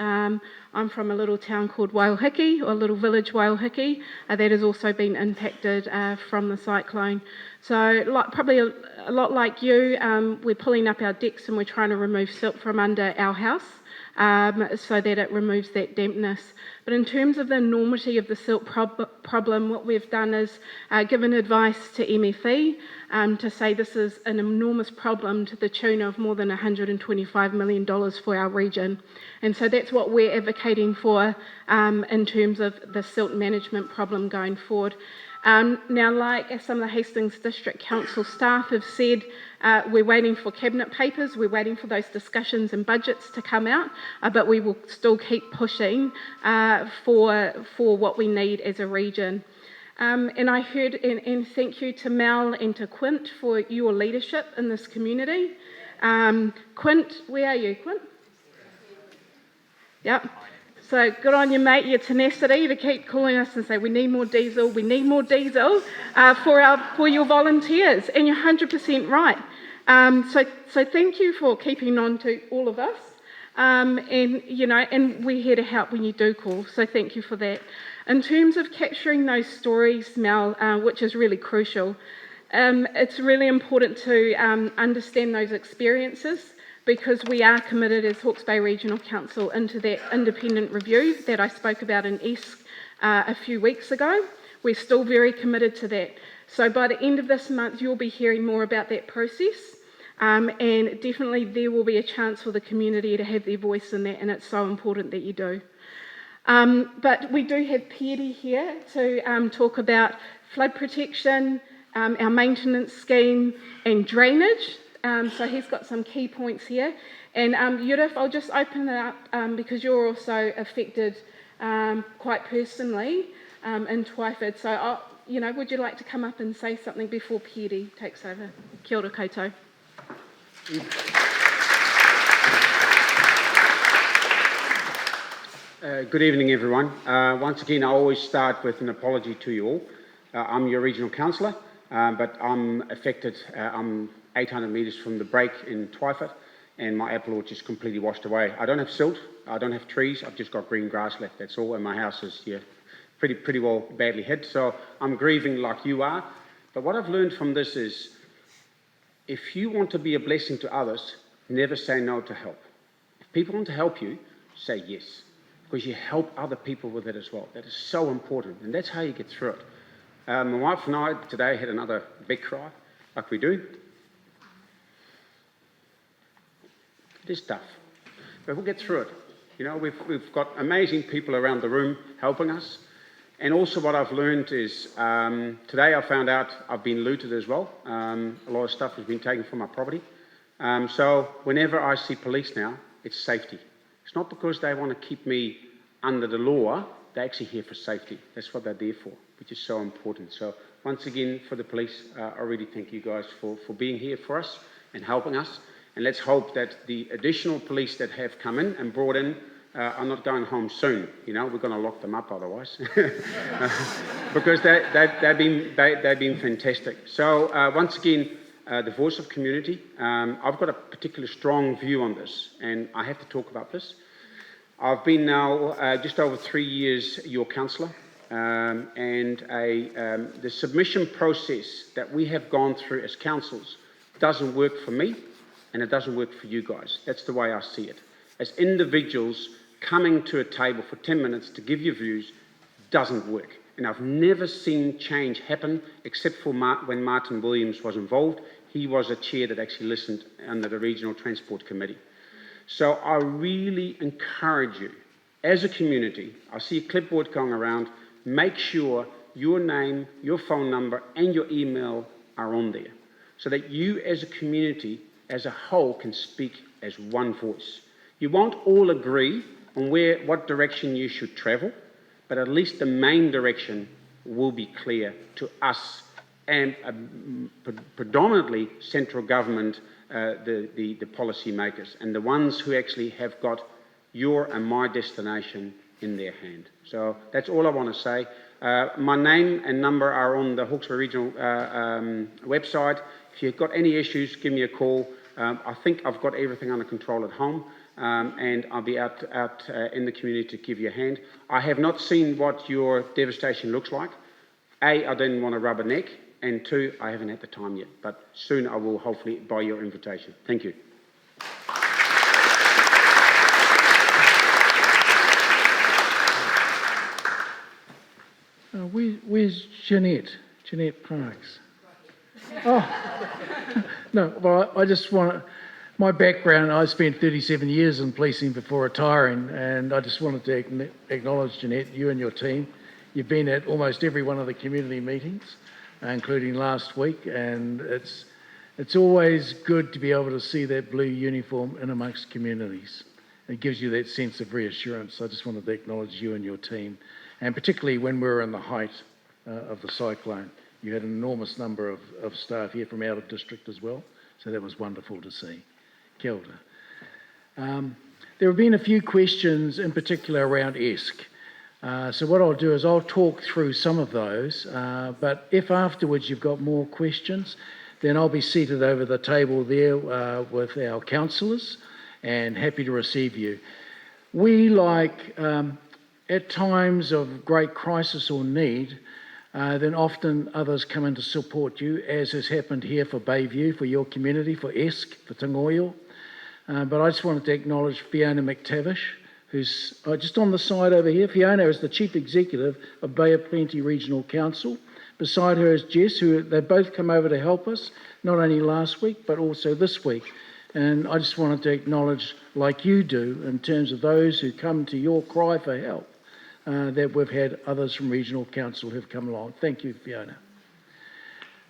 I'm from a little town called Wailohiki, or a little village Wailohiki, that has also been impacted from the cyclone. So probably a lot like you, we're pulling up our decks and we're trying to remove silt from under our house so that it removes that dampness. But in terms of the enormity of the silt problem, what we've done is given advice to MFE to say this is an enormous problem to the tune of more than $125 million for our region. And so that's what we're advocating for in terms of the silt management problem going forward. Now, like some of the Hastings District Council staff have said, we're waiting for cabinet papers, we're waiting for those discussions and budgets to come out, but we will still keep pushing for what we need as a region. And I heard, and thank you to Mel and to Quint for your leadership in this community. Quint, where are you, Quint? Yep. So good on you, mate, your tenacity to keep calling us and say, we need more diesel for your volunteers. And you're 100% right. So thank you for keeping on to all of us. And we're here to help when you do call. So thank you for that. In terms of capturing those stories, Mel, which is really crucial, it's really important to understand those experiences, because we are committed as Hawke's Bay Regional Council into that independent review that I spoke about in ESC a few weeks ago. We're still very committed to that. So by the end of this month, you'll be hearing more about that process, and definitely there will be a chance for the community to have their voice in that, and it's so important that you do. But we do have Peary here to talk about flood protection, our maintenance scheme and drainage. So he's got some key points here. And Yurif, I'll just open it up because you're also affected quite personally in Twyford. So, would you like to come up and say something before Peary takes over? Kia ora koutou. Good evening, everyone. Once again, I always start with an apology to you all. I'm your regional councillor, but I'm affected. I'm 800 metres from the break in Twyford, and my apple orchard is completely washed away. I don't have silt, I don't have trees, I've just got green grass left, that's all, and my house is pretty well badly hit. So I'm grieving like you are. But what I've learned from this is, if you want to be a blessing to others, never say no to help. If people want to help you, say yes, because you help other people with it as well. That is so important, and that's how you get through it. My wife and I today had another big cry, like we do. It is tough, but we'll get through it. You know, we've got amazing people around the room helping us. And also what I've learned is, today I found out I've been looted as well. A lot of stuff has been taken from my property. So whenever I see police now, it's safety. It's not because they want to keep me under the law, they're actually here for safety. That's what they're there for, which is so important. So once again, for the police, I really thank you guys for being here for us and helping us. And let's hope that the additional police that have come in and brought in are not going home soon. You know, we're going to lock them up otherwise, because they've been fantastic. So once again, the voice of community. I've got a particular strong view on this, and I have to talk about this. I've been now just over 3 years your councillor, and the submission process that we have gone through as councils doesn't work for me, and it doesn't work for you guys. That's the way I see it. As individuals, coming to a table for 10 minutes to give your views doesn't work. And I've never seen change happen except for when Martin Williams was involved. He was a chair that actually listened under the Regional Transport Committee. So I really encourage you, as a community, I see a clipboard going around, make sure your name, your phone number and your email are on there, so that you as a community, as a whole, can speak as one voice. You won't all agree on what direction you should travel, but at least the main direction will be clear to us and predominantly central government, the policy makers, and the ones who actually have got your and my destination in their hand. So that's all I want to say. My name and number are on the Hawke's Bay Regional website. If you've got any issues, give me a call. I think I've got everything under control at home. And I'll be out in the community to give you a hand. I have not seen what your devastation looks like. A, I didn't want to rub a neck, and two, I haven't had the time yet. But soon I will, hopefully, by your invitation. Thank you. Where's Jeanette? Jeanette Parks. Oh, no, well, I just want to... My background, I spent 37 years in policing before retiring, and I just wanted to acknowledge, Jeanette, you and your team. You've been at almost every one of the community meetings, including last week, and it's always good to be able to see that blue uniform in amongst communities. It gives you that sense of reassurance. I just wanted to acknowledge you and your team, and particularly when we were in the height of the cyclone. You had an enormous number of staff here from out of district as well, so that was wonderful to see. Kia ora. There have been a few questions in particular around ESC. So what I'll do is I'll talk through some of those, but if afterwards you've got more questions, then I'll be seated over the table there with our councillors and happy to receive you. We, like at times of great crisis or need, then often others come in to support you, as has happened here for Bayview, for your community, for ESC, for Tangoio. But I just wanted to acknowledge Fiona McTavish, who's just on the side over here. Fiona is the Chief Executive of Bay of Plenty Regional Council. Beside her is Jess, who they both come over to help us, not only last week, but also this week. And I just wanted to acknowledge, like you do, in terms of those who come to your cry for help, that we've had others from Regional Council who've come along. Thank you, Fiona.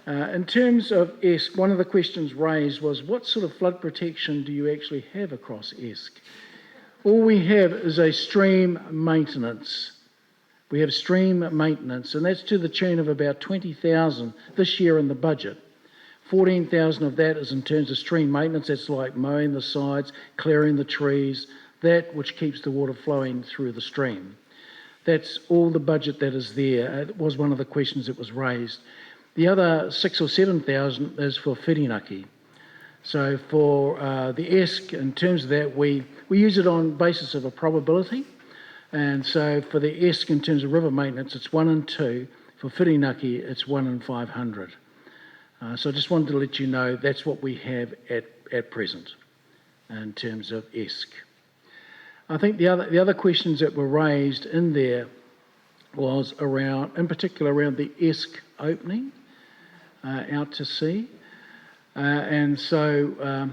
In terms of ESC, one of the questions raised was, what sort of flood protection do you actually have across ESC? All we have is a stream maintenance. We have stream maintenance, and that's to the tune of about 20,000 this year in the budget. 14,000 of that is in terms of stream maintenance. That's like mowing the sides, clearing the trees, that which keeps the water flowing through the stream. That's all the budget that is there. It was one of the questions that was raised. The other 6,000 or 7,000 is for whirinaki. So for the ESC, in terms of that, we use it on basis of a probability. And so for the ESC in terms of river maintenance, it's 1 and 2. For Whirinaki, it's 1 and 500. So I just wanted to let you know that's what we have at present in terms of ESC. I think the other questions that were raised in there was around, in particular, around the ESC opening out to sea. And so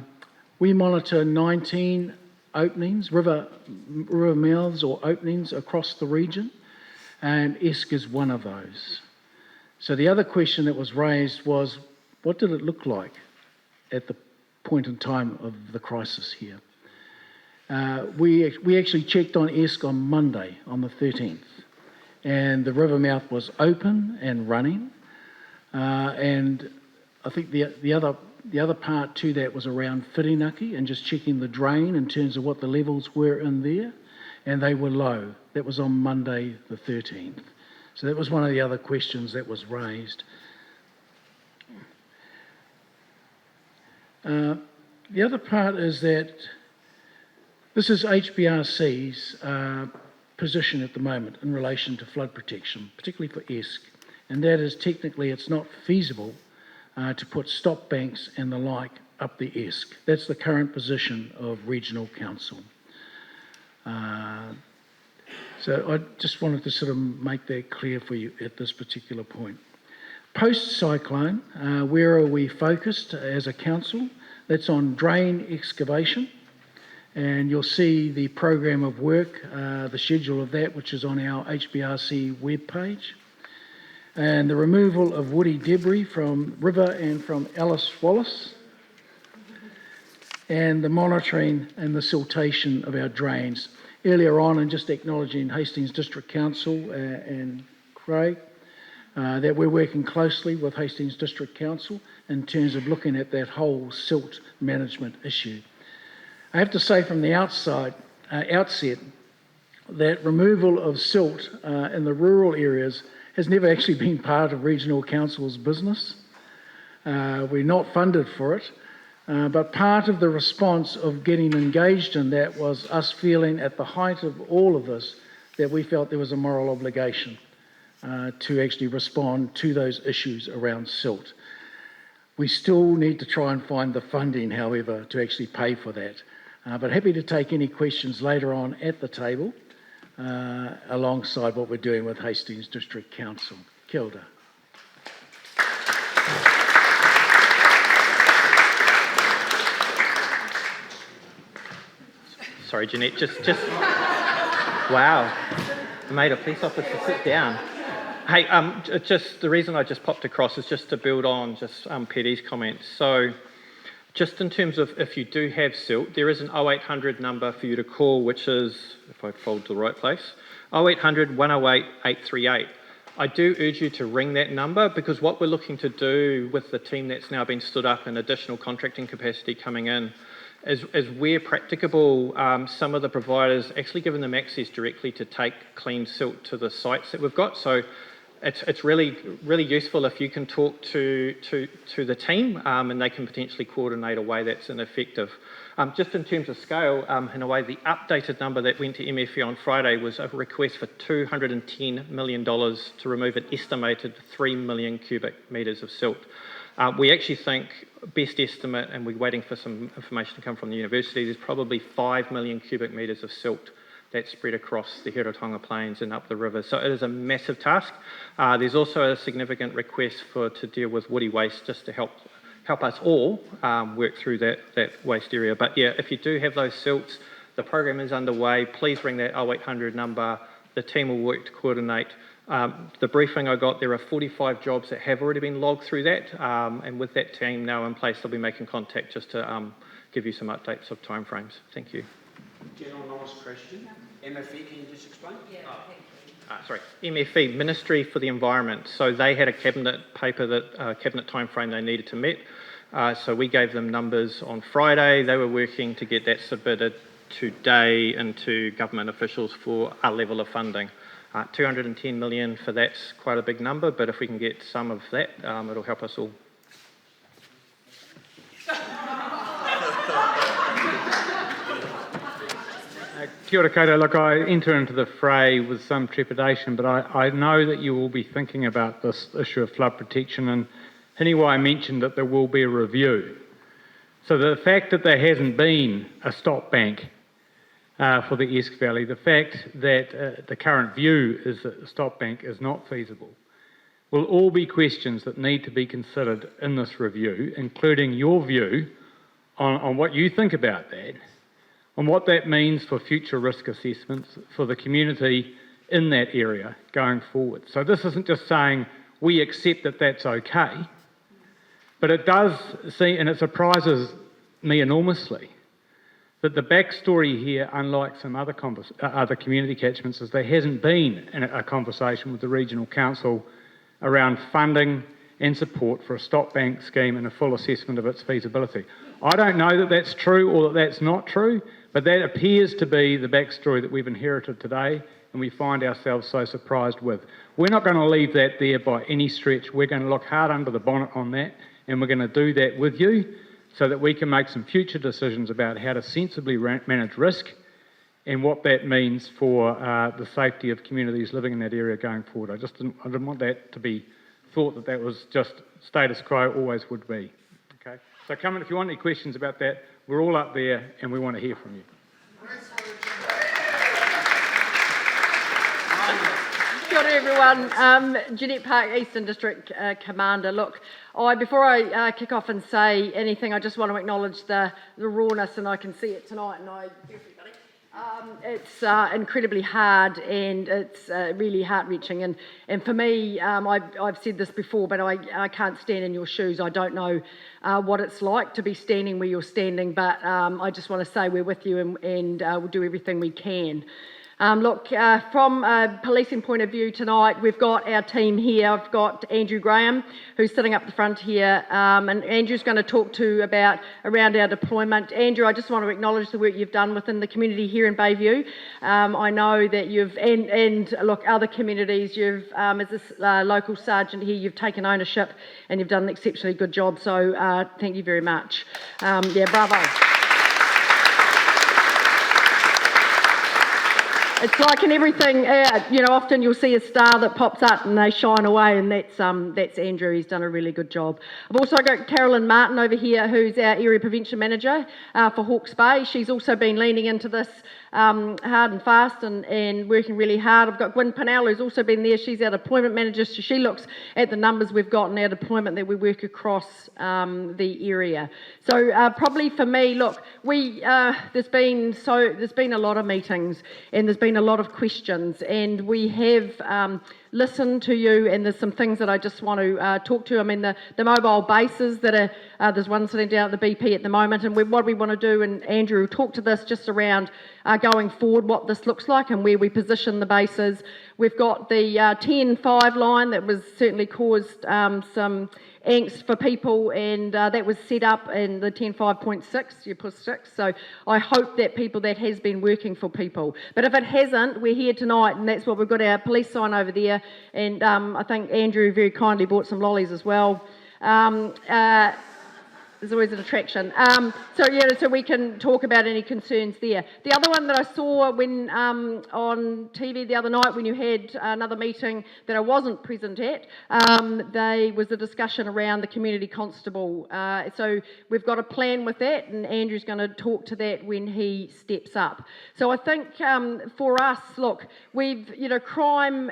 we monitor 19 openings, river mouths or openings across the region, and ESC is one of those. So the other question that was raised was, what did it look like at the point in time of the crisis here? We actually checked on ESC on Monday, on the 13th, and the river mouth was open and running. And I think the other part to that was around Whirinaki and just checking the drain in terms of what the levels were in there, and they were low. That was on Monday the 13th. So that was one of the other questions that was raised. The other part is that this is HBRC's position at the moment in relation to flood protection, particularly for ESC, and that is technically it's not feasible to put stop banks and the like up the ESC. That's the current position of Regional Council. So I just wanted to sort of make that clear for you at this particular point. Post-cyclone, where are we focused as a council? That's on drain excavation, and you'll see the program of work, the schedule of that, which is on our HBRC webpage. And the removal of woody debris from river and from Alice Wallace, and the monitoring and the siltation of our drains. Earlier on, and just acknowledging Hastings District Council and Craig, that we're working closely with Hastings District Council in terms of looking at that whole silt management issue. I have to say from the outset that removal of silt in the rural areas has never actually been part of Regional Council's business. We're not funded for it, but part of the response of getting engaged in that was us feeling at the height of all of this that we felt there was a moral obligation to actually respond to those issues around silt. We still need to try and find the funding, however, to actually pay for that. But happy to take any questions later on at the table alongside what we're doing with Hastings District Council. Kia ora. Sorry, Jeanette, just wow. I made a police officer sit down. Hey, just the reason I just popped across is just to build on just Petty's comments. So just in terms of if you do have silt, there is an 0800 number for you to call, which is, if I fold to the right place, 0800 108 838. I do urge you to ring that number because what we're looking to do with the team that's now been stood up and additional contracting capacity coming in is where practicable, some of the providers actually giving them access directly to take clean silt to the sites that we've got. So it's really useful if you can talk to the team and they can potentially coordinate a way that's effective. Just in terms of scale, in a way, the updated number that went to MFE on Friday was a request for $210 million to remove an estimated 3 million cubic metres of silt. We actually think, best estimate, and we're waiting for some information to come from the university, there's probably 5 million cubic metres of silt that's spread across the Heretaunga Plains and up the river. So it is a massive task. There's also a significant request to deal with woody waste just to help us all work through that waste area. But yeah, if you do have those silts, the program is underway. Please ring that 0800 number. The team will work to coordinate. The briefing I got, there are 45 jobs that have already been logged through that, and with that team now in place, they'll be making contact just to give you some updates of timeframes. Thank you. General knowledge question. MFE, can you just explain? Yeah, sorry, MFE, Ministry for the Environment. So they had a cabinet paper cabinet timeframe they needed to meet. So we gave them numbers on Friday. They were working to get that submitted today into government officials for a level of funding. 210 million for that's quite a big number, but if we can get some of that, it'll help us all. Kia ora koutou. Look, I enter into the fray with some trepidation, but I know that you will be thinking about this issue of flood protection, and Hiniwai mentioned that there will be a review. So the fact that there hasn't been a stop bank for the Esk Valley, the fact that the current view is that the stop bank is not feasible, will all be questions that need to be considered in this review, including your view on what you think about that, on what that means for future risk assessments for the community in that area going forward. So this isn't just saying we accept that that's okay, but it does seem, and it surprises me enormously, that the backstory here, unlike some other community catchments, is there hasn't been a conversation with the Regional Council around funding and support for a stop bank scheme and a full assessment of its feasibility. I don't know that that's true or that that's not true, but that appears to be the backstory that we've inherited today and we find ourselves so surprised with. We're not going to leave that there by any stretch. We're going to look hard under the bonnet on that, and we're going to do that with you so that we can make some future decisions about how to sensibly manage risk and what that means for the safety of communities living in that area going forward. I didn't want that to be thought that that was just status quo, always would be. Okay. So come in if you want any questions about that. We're all up there and we want to hear from you. Kia ora everyone, Jeanette Park, Eastern District Commander. Look, before I kick off and say anything, I just want to acknowledge the rawness, and I can see it tonight, and it's incredibly hard and it's really heart-wrenching. And for me, I've said this before, but I can't stand in your shoes. I don't know what it's like to be standing where you're standing, but I just want to say we're with you and we'll do everything we can. Look, from a policing point of view tonight, we've got our team here. I've got Andrew Graham, who's sitting up the front here, and Andrew's going to talk around our deployment. Andrew, I just want to acknowledge the work you've done within the community here in Bayview. I know that you've, and look, other communities, you've, as a local sergeant here, you've taken ownership and you've done an exceptionally good job, so thank you very much. Bravo. It's like in everything, often you'll see a star that pops up and they shine away, and that's Andrew. He's done a really good job. I've also got Carolyn Martin over here, who's our Area Prevention Manager for Hawke's Bay. She's also been leaning into this hard and fast and working really hard. I've got Gwyn Pinnell, who's also been there. She's our Deployment Manager, so she looks at the numbers we've got in our deployment that we work across the area. So probably for me, look, there's been a lot of meetings and there's been a lot of questions, and we have listened to you, and there's some things that I just want to talk to. I mean, the mobile bases that are, there's one sitting down at the BP at the moment, and what we want to do, and Andrew will talk to this just around going forward, what this looks like and where we position the bases. We've got the 10-5 line that was certainly caused some angst for people, and that was set up in the 10-5.6, you push 6. So I hope that has been working for people. But if it hasn't, we're here tonight, and that's what we've got our police sign over there. And I think Andrew very kindly bought some lollies as well. There's always an attraction. So we can talk about any concerns there. The other one that I saw when on TV the other night when you had another meeting that I wasn't present at, there was a discussion around the community constable. So we've got a plan with that, and Andrew's going to talk to that when he steps up. So I think for us, look, crime.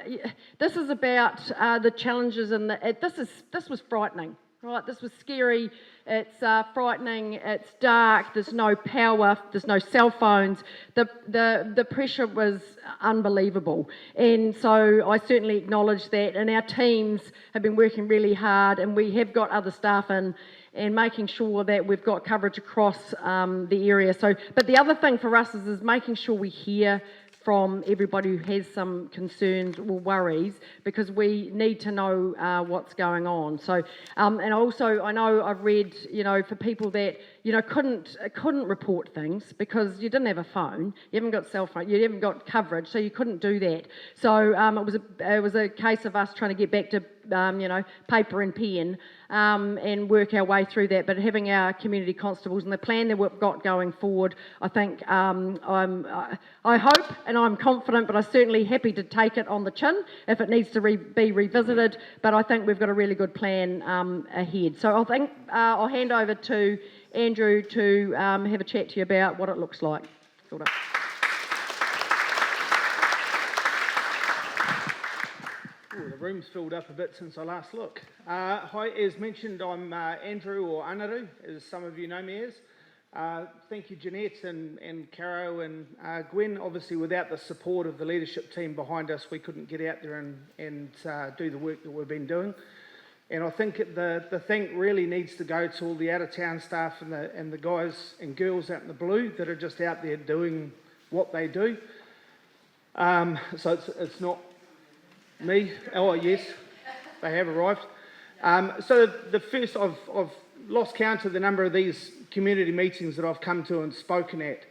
This is about the challenges, and this was frightening. Right, this was scary, it's frightening, it's dark, there's no power, there's no cell phones, the pressure was unbelievable, and so I certainly acknowledge that, and our teams have been working really hard, and we have got other staff in and making sure that we've got coverage across the area. So, but the other thing for us is making sure we hear from everybody who has some concerns or worries, because we need to know what's going on. So, and also I know I've read, for people that couldn't report things because you didn't have a phone, you haven't got cell phone, you haven't got coverage, so you couldn't do that. So it was a case of us trying to get back to paper and pen and work our way through that. But having our community constables and the plan that we've got going forward, I think I hope and I'm confident, but I'm certainly happy to take it on the chin if it needs to be revisited. But I think we've got a really good plan ahead. So I think I'll hand over to Andrew to have a chat to you about what it looks like. Kia ora. Ooh, the room's filled up a bit since I last looked. Hi, as mentioned, I'm Andrew, or Anaru, as some of you know me as. Thank you, Jeanette and Caro and Gwen. Obviously, without the support of the leadership team behind us, we couldn't get out there and do the work that we've been doing. And I think the thank really needs to go to all the out-of-town staff and the guys and girls out in the blue that are just out there doing what they do. So it's not me. Oh, yes, they have arrived. So the first, I've lost count of the number of these community meetings that I've come to and spoken at,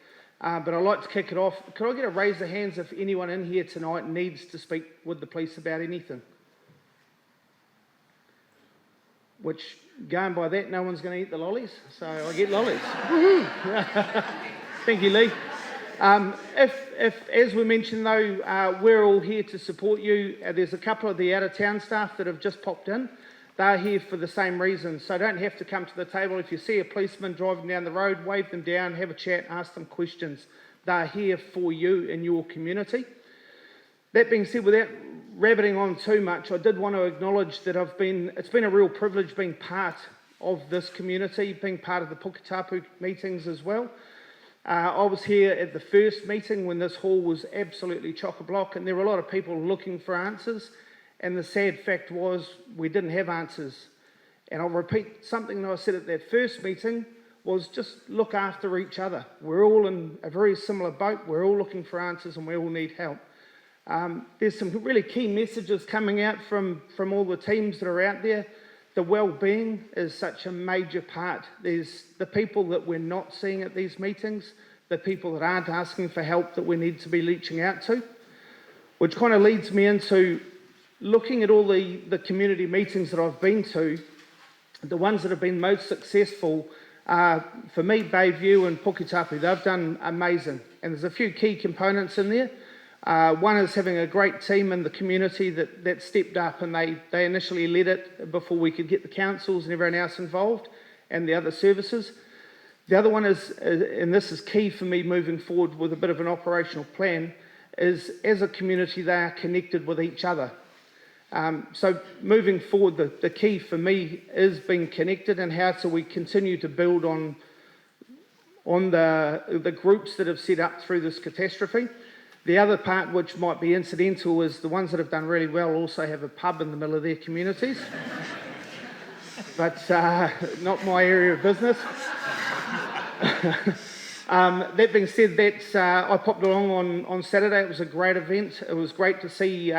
but I'd like to kick it off. Could I get a raise of hands if anyone in here tonight needs to speak with the police about anything? Which, going by that, no one's going to eat the lollies, so I get lollies. Thank you, Lee. If, as we mentioned though, we're all here to support you. There's a couple of the out-of-town staff that have just popped in. They're here for the same reason, so don't have to come to the table. If you see a policeman driving down the road, wave them down, have a chat, ask them questions. They're here for you and your community. That being said, without rabbiting on too much, I did want to acknowledge that it's been a real privilege being part of this community, being part of the Puketapu meetings as well. I was here at the first meeting when this hall was absolutely chock-a-block, and there were a lot of people looking for answers, and the sad fact was we didn't have answers. And I'll repeat something that I said at that first meeting, was just look after each other. We're all in a very similar boat, we're all looking for answers and we all need help. There's some really key messages coming out from all the teams that are out there. The well-being is such a major part. There's the people that we're not seeing at these meetings, the people that aren't asking for help that we need to be reaching out to, which kind of leads me into looking at all the community meetings that I've been to. The ones that have been most successful, for me, Bayview and Puketapu, they've done amazing. And there's a few key components in there. One is having a great team in the community that stepped up, and they initially led it before we could get the councils and everyone else involved and the other services. The other one is, and this is key for me moving forward with a bit of an operational plan, is as a community they are connected with each other. So moving forward, the key for me is being connected, and how do we continue to build on the groups that have set up through this catastrophe. The other part, which might be incidental, is the ones that have done really well also have a pub in the middle of their communities. But not my area of business. That being said, I popped along on Saturday. It was a great event. It was great to see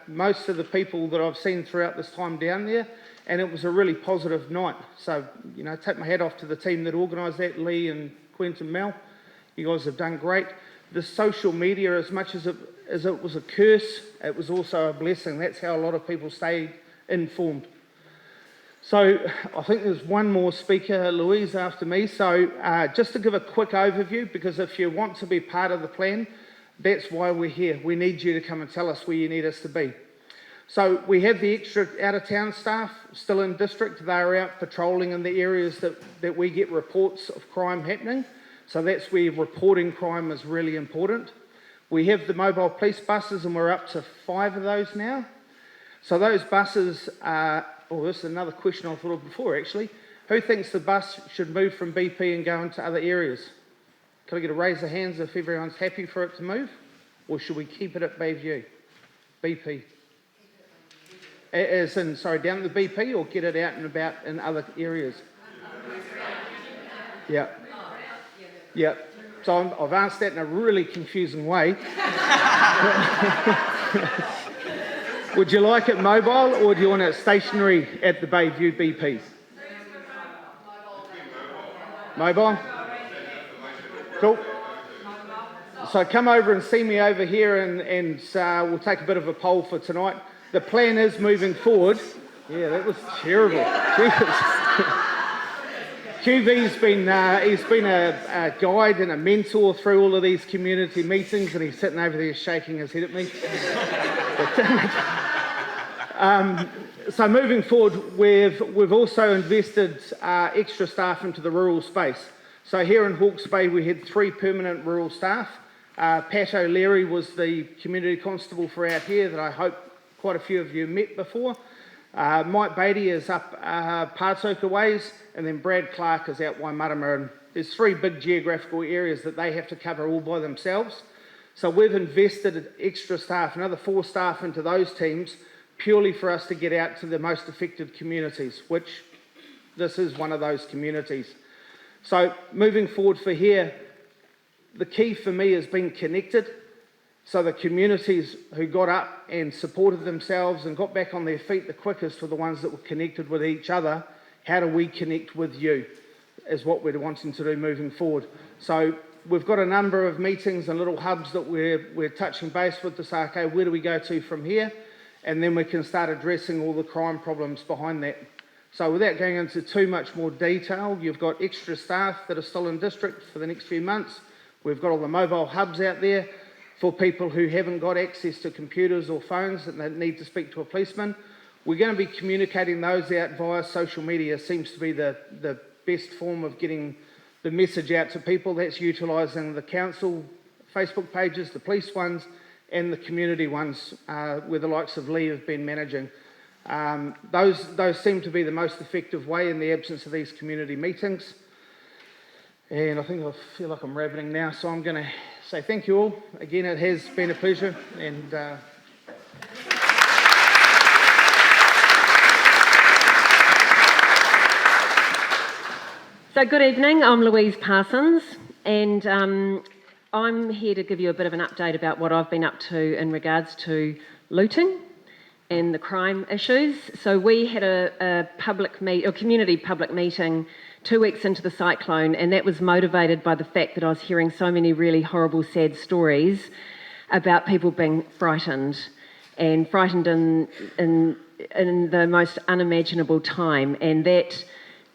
most of the people that I've seen throughout this time down there, and it was a really positive night. So, take my hat off to the team that organised that, Lee and Quentin Mel. You guys have done great. The social media, as much as it was a curse, it was also a blessing. That's how a lot of people stayed informed. So I think there's one more speaker, Louise, after me. So just to give a quick overview, because if you want to be part of the plan, that's why we're here. We need you to come and tell us where you need us to be. So we have the extra out-of-town staff still in district. They're out patrolling in the areas that we get reports of crime happening. So that's where reporting crime is really important. We have the mobile police buses, and we're up to 5 of those now. So those buses are, this is another question I thought of before actually. Who thinks the bus should move from BP and go into other areas? Can I get a raise of hands if everyone's happy for it to move? Or should we keep it at Bayview? BP. As in, down at the BP, or get it out and about in other areas? Yeah. Yeah, so I've asked that in a really confusing way. Would you like it mobile, or do you want it stationary at the Bayview BP? Mobile? Cool. So come over and see me over here, and we'll take a bit of a poll for tonight. The plan is moving forward, Yeah, that was terrible. QV's been he's been a guide and a mentor through all of these community meetings, and he's sitting over there shaking his head at me. So moving forward, we've also invested extra staff into the rural space. So here in Hawke's Bay, we had 3 permanent rural staff. Pat O'Leary was the community constable for out here that I hope quite a few of you met before. Mike Beatty is up Partoka ways, and then Brad Clark is out Waimarama. And there's 3 big geographical areas that they have to cover all by themselves. So we've invested extra staff, another 4 staff into those teams, purely for us to get out to the most affected communities, which this is one of those communities. So moving forward for here, the key for me has been connected. So the communities who got up and supported themselves and got back on their feet the quickest were the ones that were connected with each other. How do we connect with you is what we're wanting to do moving forward. So we've got a number of meetings and little hubs that we're touching base with to say, okay, where do we go to from here? And then we can start addressing all the crime problems behind that. So without going into too much more detail, you've got extra staff that are still in district for the next few months. We've got all the mobile hubs out there for people who haven't got access to computers or phones and they need to speak to a policeman. We're going to be communicating those out via social media. Seems to be the best form of getting the message out to people. That's utilising the council Facebook pages, the police ones, and the community ones where the likes of Lee have been managing. Those seem to be the most effective way in the absence of these community meetings. And I think I feel like I'm rabbiting now, so I'm going to say thank you all. Again, it has been a pleasure. And So good evening, I'm Louise Parsons, and I'm here to give you a bit of an update about what I've been up to in regards to looting and the crime issues. So we had a community public meeting 2 weeks into the cyclone, and that was motivated by the fact that I was hearing so many really horrible, sad stories about people being frightened, and frightened in the most unimaginable time, and that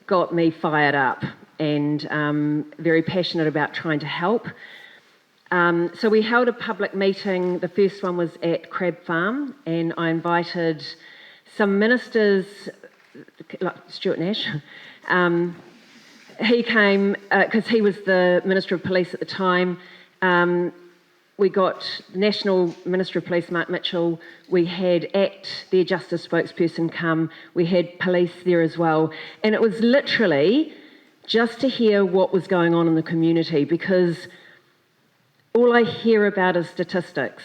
got me fired up and very passionate about trying to help. So we held a public meeting. The first one was at Crab Farm, and I invited some ministers, like Stuart Nash. He came because he was the Minister of Police at the time. We got National Minister of Police, Mark Mitchell. We had ACT, their Justice spokesperson, come. We had police there as well. And it was literally just to hear what was going on in the community, because all I hear about is statistics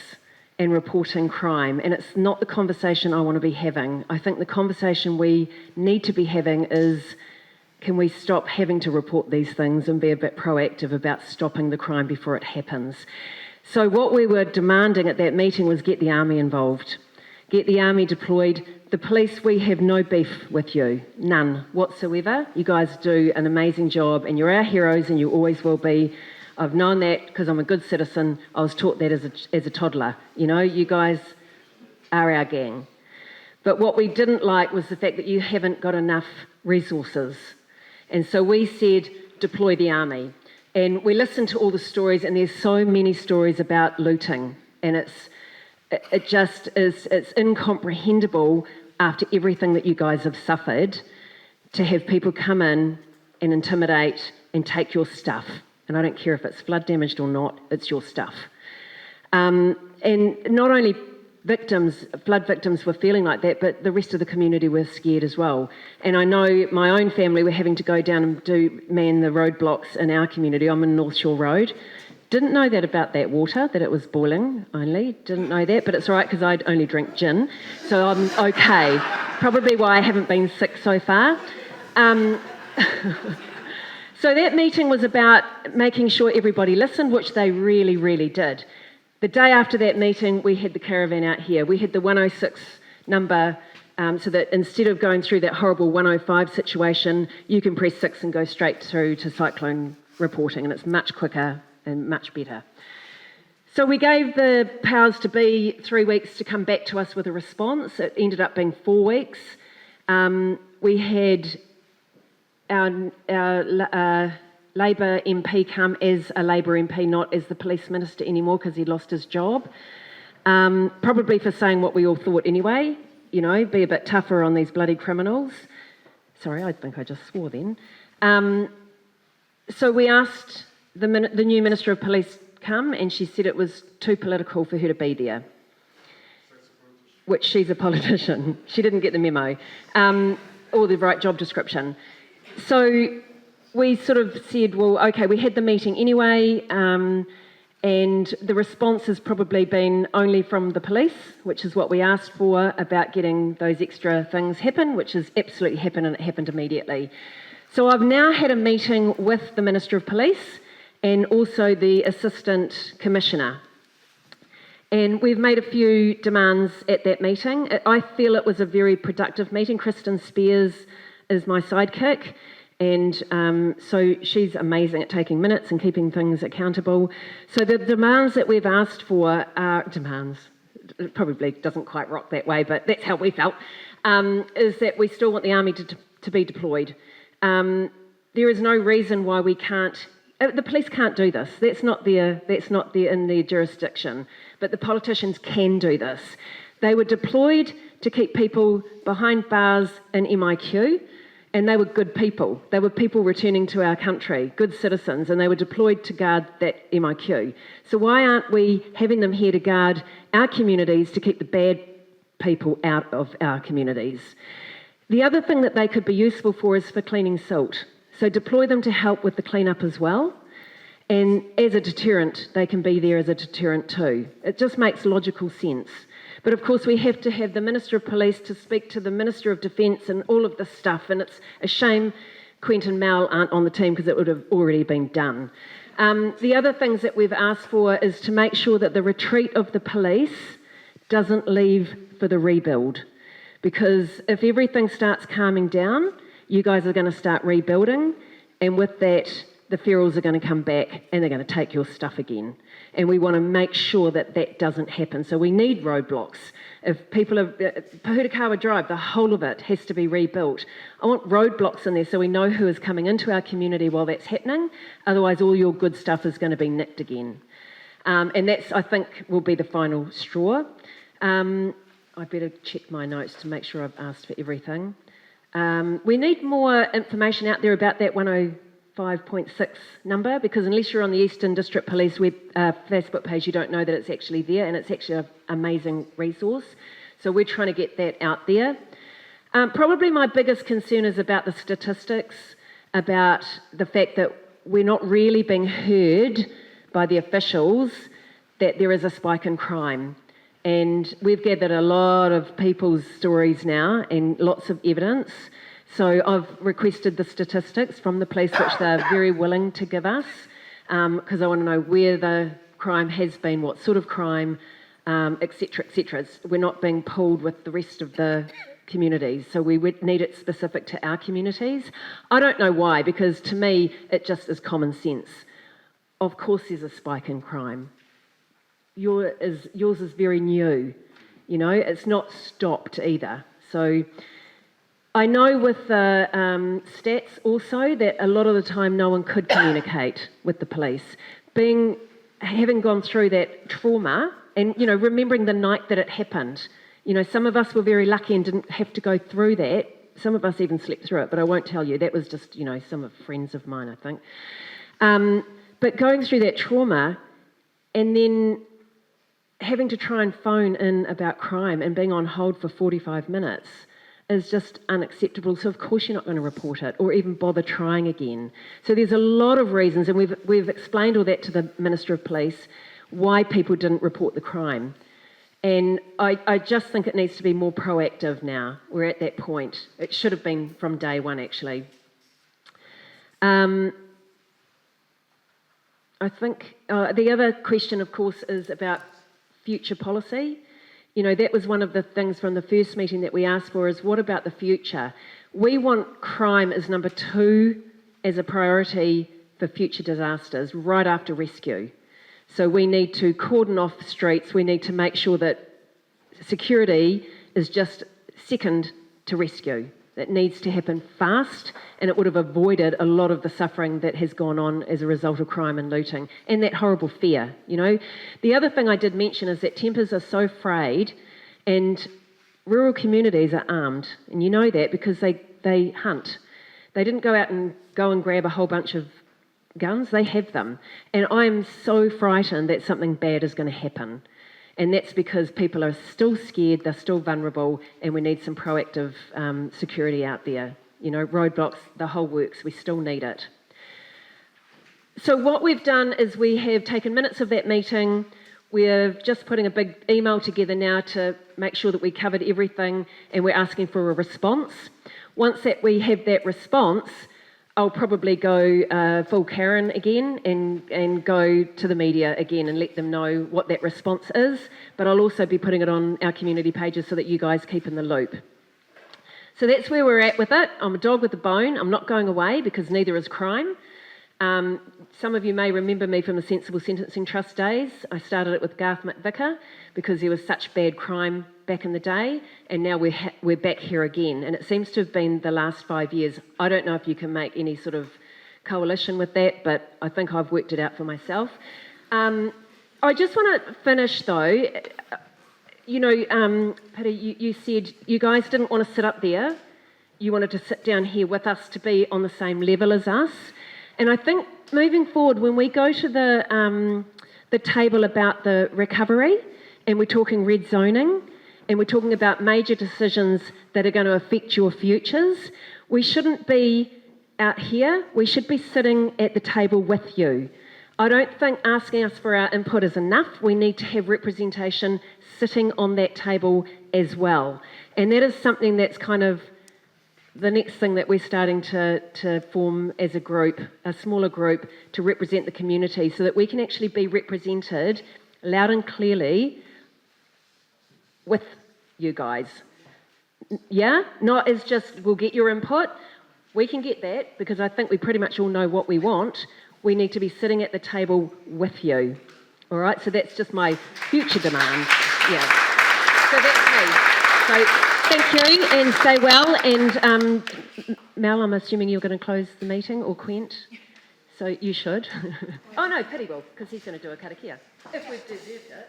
and reporting crime, and it's not the conversation I want to be having. I think the conversation we need to be having is, can we stop having to report these things and be a bit proactive about stopping the crime before it happens? So what we were demanding at that meeting was get the army involved, get the army deployed. The police, we have no beef with you, none whatsoever. You guys do an amazing job and you're our heroes and you always will be. I've known that because I'm a good citizen. I was taught that as a toddler. You know, you guys are our gang. But what we didn't like was the fact that you haven't got enough resources. And so we said, deploy the army. And we listened to all the stories, and there's so many stories about looting. And it's incomprehensible after everything that you guys have suffered to have people come in and intimidate and take your stuff. And I don't care if it's flood damaged or not, it's your stuff. And not only flood victims were feeling like that, but the rest of the community were scared as well. And I know my own family were having to go down and man the roadblocks in our community. I'm in North Shore Road. Didn't know that about that water, that it was boiling only. Didn't know that, but it's all right because I only drink gin, so I'm okay. Probably why I haven't been sick so far. So that meeting was about making sure everybody listened, which they really, really did. The day after that meeting, we had the caravan out here. We had the 106 number, so that instead of going through that horrible 105 situation, you can press 6 and go straight through to cyclone reporting, and it's much quicker and much better. So we gave the powers to be 3 weeks to come back to us with a response. It ended up being 4 weeks. We had our Labor MP come as a Labor MP, not as the police minister anymore, because he lost his job. Probably for saying what we all thought anyway, you know, be a bit tougher on these bloody criminals. Sorry, I think I just swore then. So we asked the new Minister of Police come, and she said it was too political for her to be there. Which she's a politician. She didn't get the memo, or the right job description. So we sort of said, well, okay, we had the meeting anyway, and the response has probably been only from the police, which is what we asked for about getting those extra things happen, which has absolutely happened, and it happened immediately. So I've now had a meeting with the Minister of Police and also the Assistant Commissioner. And we've made a few demands at that meeting. I feel it was a very productive meeting. Kristen Spears is my sidekick, and so she's amazing at taking minutes and keeping things accountable. So the demands that we've asked for are demands. It probably doesn't quite rock that way, but that's how we felt, is that we still want the Army to be deployed. There is no reason why we can't. The police can't do this. That's not in their jurisdiction. But the politicians can do this. They were deployed to keep people behind bars in MIQ, and they were good people. They were people returning to our country, good citizens, and they were deployed to guard that MIQ. So why aren't we having them here to guard our communities, to keep the bad people out of our communities? The other thing that they could be useful for is for cleaning silt. So deploy them to help with the cleanup as well. And as a deterrent, they can be there as a deterrent too. It just makes logical sense. But of course, we have to have the Minister of Police to speak to the Minister of Defence and all of this stuff. And it's a shame Quentin Mel aren't on the team, because it would have already been done. The other things that we've asked for is to make sure that the retreat of the police doesn't leave for the rebuild. Because if everything starts calming down, you guys are going to start rebuilding, and with that, the ferals are going to come back and they're going to take your stuff again. And we want to make sure that that doesn't happen. So we need roadblocks. If people are, Pahutakawa Drive, the whole of it has to be rebuilt. I want roadblocks in there so we know who is coming into our community while that's happening. Otherwise, all your good stuff is going to be nicked again. And that's, I think, will be the final straw. I better check my notes to make sure I've asked for everything. We need more information out there about that 105.6 number, because unless you're on the Eastern District Police Facebook page, you don't know that it's actually there, and it's actually an amazing resource. So we're trying to get that out there. Probably my biggest concern is about the statistics, about the fact that we're not really being heard by the officials that there is a spike in crime. And we've gathered a lot of people's stories now and lots of evidence. So I've requested the statistics from the police, which they're very willing to give us, because I want to know where the crime has been, what sort of crime, et cetera, We're not being pulled with the rest of the communities, so we would need it specific to our communities. I don't know why, because to me, it just is common sense. Of course there's a spike in crime. Yours is very new, you know, it's not stopped either. So I know with the stats also that a lot of the time no one could communicate with the police. Having gone through that trauma and, you know, remembering the night that it happened, you know, some of us were very lucky and didn't have to go through that. Some of us even slept through it, but I won't tell you. That was just, you know, some of friends of mine, I think. But going through that trauma and then having to try and phone in about crime and being on hold for 45 minutes is just unacceptable. So of course you're not going to report it or even bother trying again. So there's a lot of reasons, and we've explained all that to the Minister of Police, why people didn't report the crime. And I just think it needs to be more proactive now. We're at that point. It should have been from day one, actually. I think the other question, of course, is about future policy. You know, that was one of the things from the first meeting that we asked for, is what about the future? We want crime as number 2 as a priority for future disasters, right after rescue. So we need to cordon off streets. We need to make sure that security is just second to rescue. that needs to happen fast, and it would have avoided a lot of the suffering that has gone on as a result of crime and looting and that horrible fear, you know. The other thing I did mention is that tempers are so frayed, and rural communities are armed, and you know that because they hunt. They didn't go out and grab a whole bunch of guns, they have them. And I'm so frightened that something bad is going to happen. And that's because people are still scared, they're still vulnerable, and we need some proactive security out there. You know, roadblocks, the whole works, we still need it. So what we've done is we have taken minutes of that meeting. We're just putting a big email together now to make sure that we covered everything, and we're asking for a response. Once that we have that response, I'll probably go full Karen again and go to the media again and let them know what that response is. But I'll also be putting it on our community pages so that you guys keep in the loop. So that's where we're at with it. I'm a dog with a bone. I'm not going away because neither is crime. Some of you may remember me from the Sensible Sentencing Trust days. I started it with Garth McVicker because there was such bad crime back in the day, and now we're back here again. And it seems to have been the last 5 years. I don't know if you can make any sort of coalition with that, but I think I've worked it out for myself. I just want to finish though. You know, Peter, you said you guys didn't want to sit up there. You wanted to sit down here with us to be on the same level as us. And I think moving forward, when we go to the table about the recovery, and we're talking red zoning, and we're talking about major decisions that are going to affect your futures, we shouldn't be out here. We should be sitting at the table with you. I don't think asking us for our input is enough. We need to have representation sitting on that table as well. And that is something that's kind of the next thing that we're starting to form as a group, a smaller group, to represent the community so that we can actually be represented loud and clearly with you guys. Yeah? Not as just, we'll get your input. We can get that because I think we pretty much all know what we want. We need to be sitting at the table with you. All right? So that's just my future demand. Yeah. So that's me. So thank you and stay well. And Mel, I'm assuming you're going to close the meeting, or Quint. So you should. Oh no, Pity will, because he's going to do a karakia. If we've deserved it.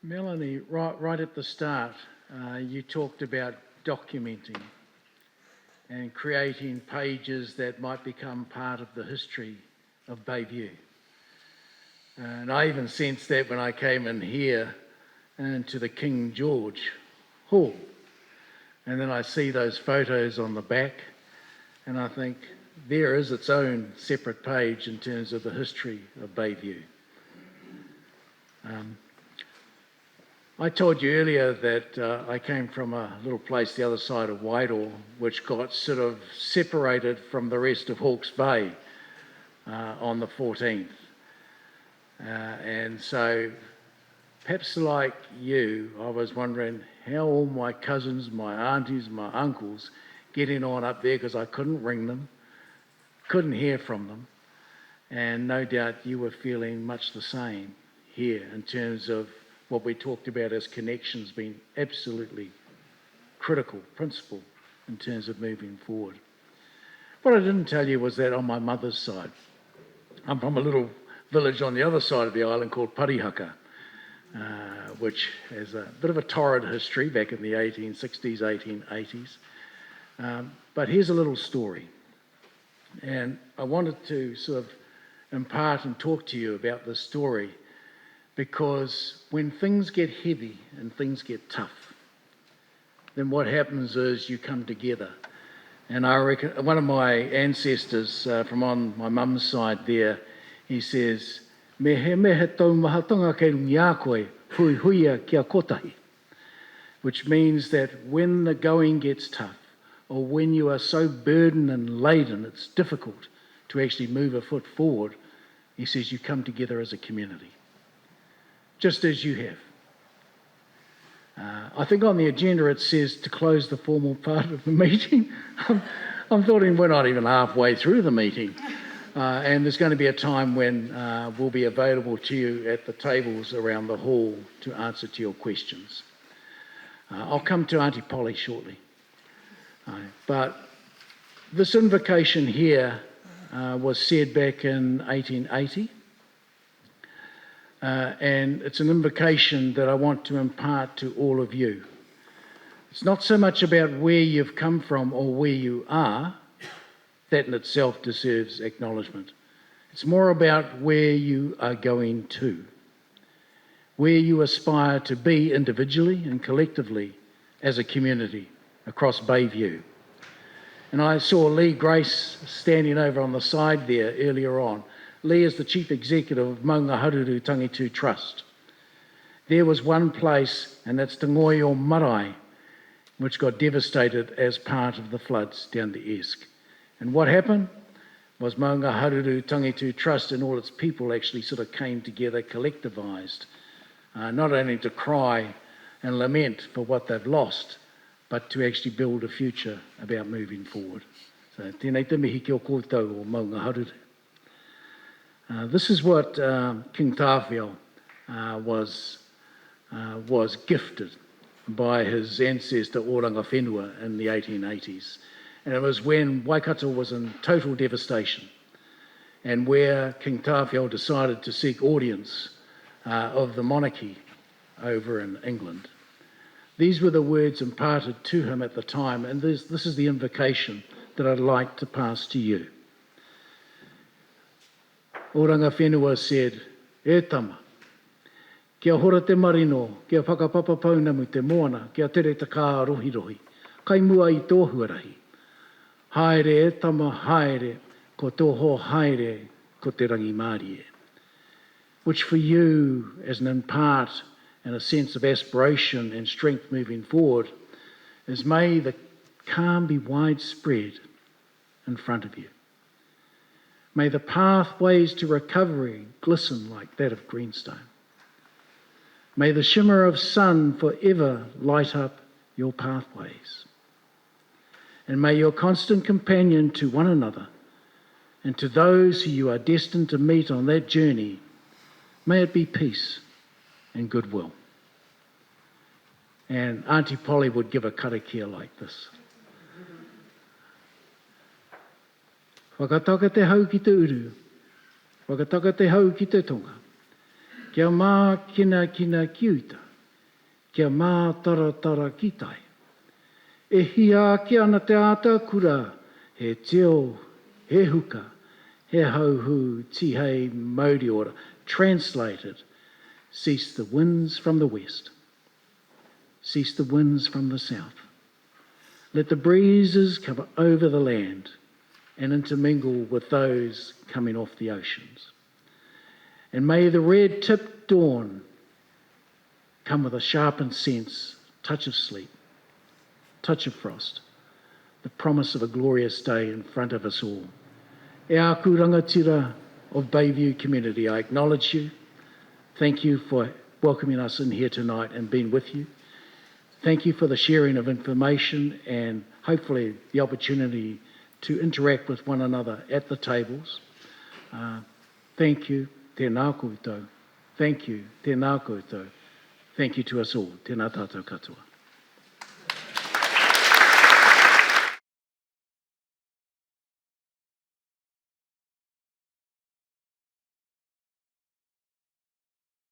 Melanie, right at the start, you talked about documenting and creating pages that might become part of the history of Bayview. And I even sensed that when I came in here into the King George Hall. And then I see those photos on the back, and I think there is its own separate page in terms of the history of Bayview. I told you earlier that I came from a little place the other side of Wairoa, which got sort of separated from the rest of Hawke's Bay on the 14th. And so, perhaps like you, I was wondering how all my cousins, my aunties, my uncles getting on up there, because I couldn't ring them, couldn't hear from them. And no doubt you were feeling much the same here in terms of what we talked about as connections being absolutely critical, principle in terms of moving forward. What I didn't tell you was that on my mother's side, I'm from a little village on the other side of the island called Parihaka, which has a bit of a torrid history back in the 1860s, 1880s. But here's a little story. And I wanted to sort of impart and talk to you about this story because when things get heavy and things get tough, then what happens is you come together. And I reckon one of my ancestors from on my mum's side there, he says, "Me he tau mahatonga kei rungi koe, hui huia kia kotahi," which means that when the going gets tough, or when you are so burdened and laden, it's difficult to actually move a foot forward, he says you come together as a community, just as you have. I think on the agenda it says to close the formal part of the meeting. I'm thinking we're not even halfway through the meeting. And there's going to be a time when we'll be available to you at the tables around the hall to answer to your questions. I'll come to Auntie Polly shortly. But this invocation here was said back in 1880. And it's an invocation that I want to impart to all of you. It's not so much about where you've come from or where you are. That in itself deserves acknowledgement. It's more about where you are going to, where you aspire to be individually and collectively as a community across Bayview. And I saw Lee Grace standing over on the side there earlier on. Lee is the Chief Executive of Maunga Haruru Tangitu Trust. There was one place, and that's Te Ngoio Marae, which got devastated as part of the floods down the Esk. And what happened was Maunga Haruru Tangitu Trust and all its people actually sort of came together, collectivised, not only to cry and lament for what they've lost, but to actually build a future about moving forward. So, tēnei te mihi kia koutou o Maunga Haruru. This is what King Tāwhiao was gifted by his ancestor Oranga Whenua in the 1880s. And it was when Waikato was in total devastation and where King Tāwhiao decided to seek audience of the monarchy over in England. These were the words imparted to him at the time, and this is the invocation that I'd like to pass to you. Oranga Whenua said, "E tama, kia hora te marino, kia whakapapa paunamu te moana, kia tere te kā rohi rohi, kai mua I tō huarahi. Haere e tama haere, ko tō haere, ko te rangi Māori e." Which for you, as an impart and a sense of aspiration and strength moving forward, is may the calm be widespread in front of you. May the pathways to recovery glisten like that of greenstone. May the shimmer of sun forever light up your pathways. And may your constant companion to one another and to those who you are destined to meet on that journey, may it be peace and goodwill. And Auntie Polly would give a karakia like this. Whakataka te hau ki te uru, whakataka te hau ki te tonga, kia mā kina kina kiuta, kia mā tara tara ki tai. E hia ki ana te ata kura, he teo, he huka, he hauhu, ti hei mauri ora. Translated, cease the winds from the west, cease the winds from the south. Let the breezes come over the land and intermingle with those coming off the oceans. And may the red-tipped dawn come with a sharpened sense, touch of sleep, touch of frost, the promise of a glorious day in front of us all. E aku rangatira of Bayview community, I acknowledge you. Thank you for welcoming us in here tonight and being with you. Thank you for the sharing of information and hopefully the opportunity to interact with one another at the tables. Thank you, tēnā koutou. Thank you, tēnā koutou. Thank you to us all. Tēnā tātou katoa.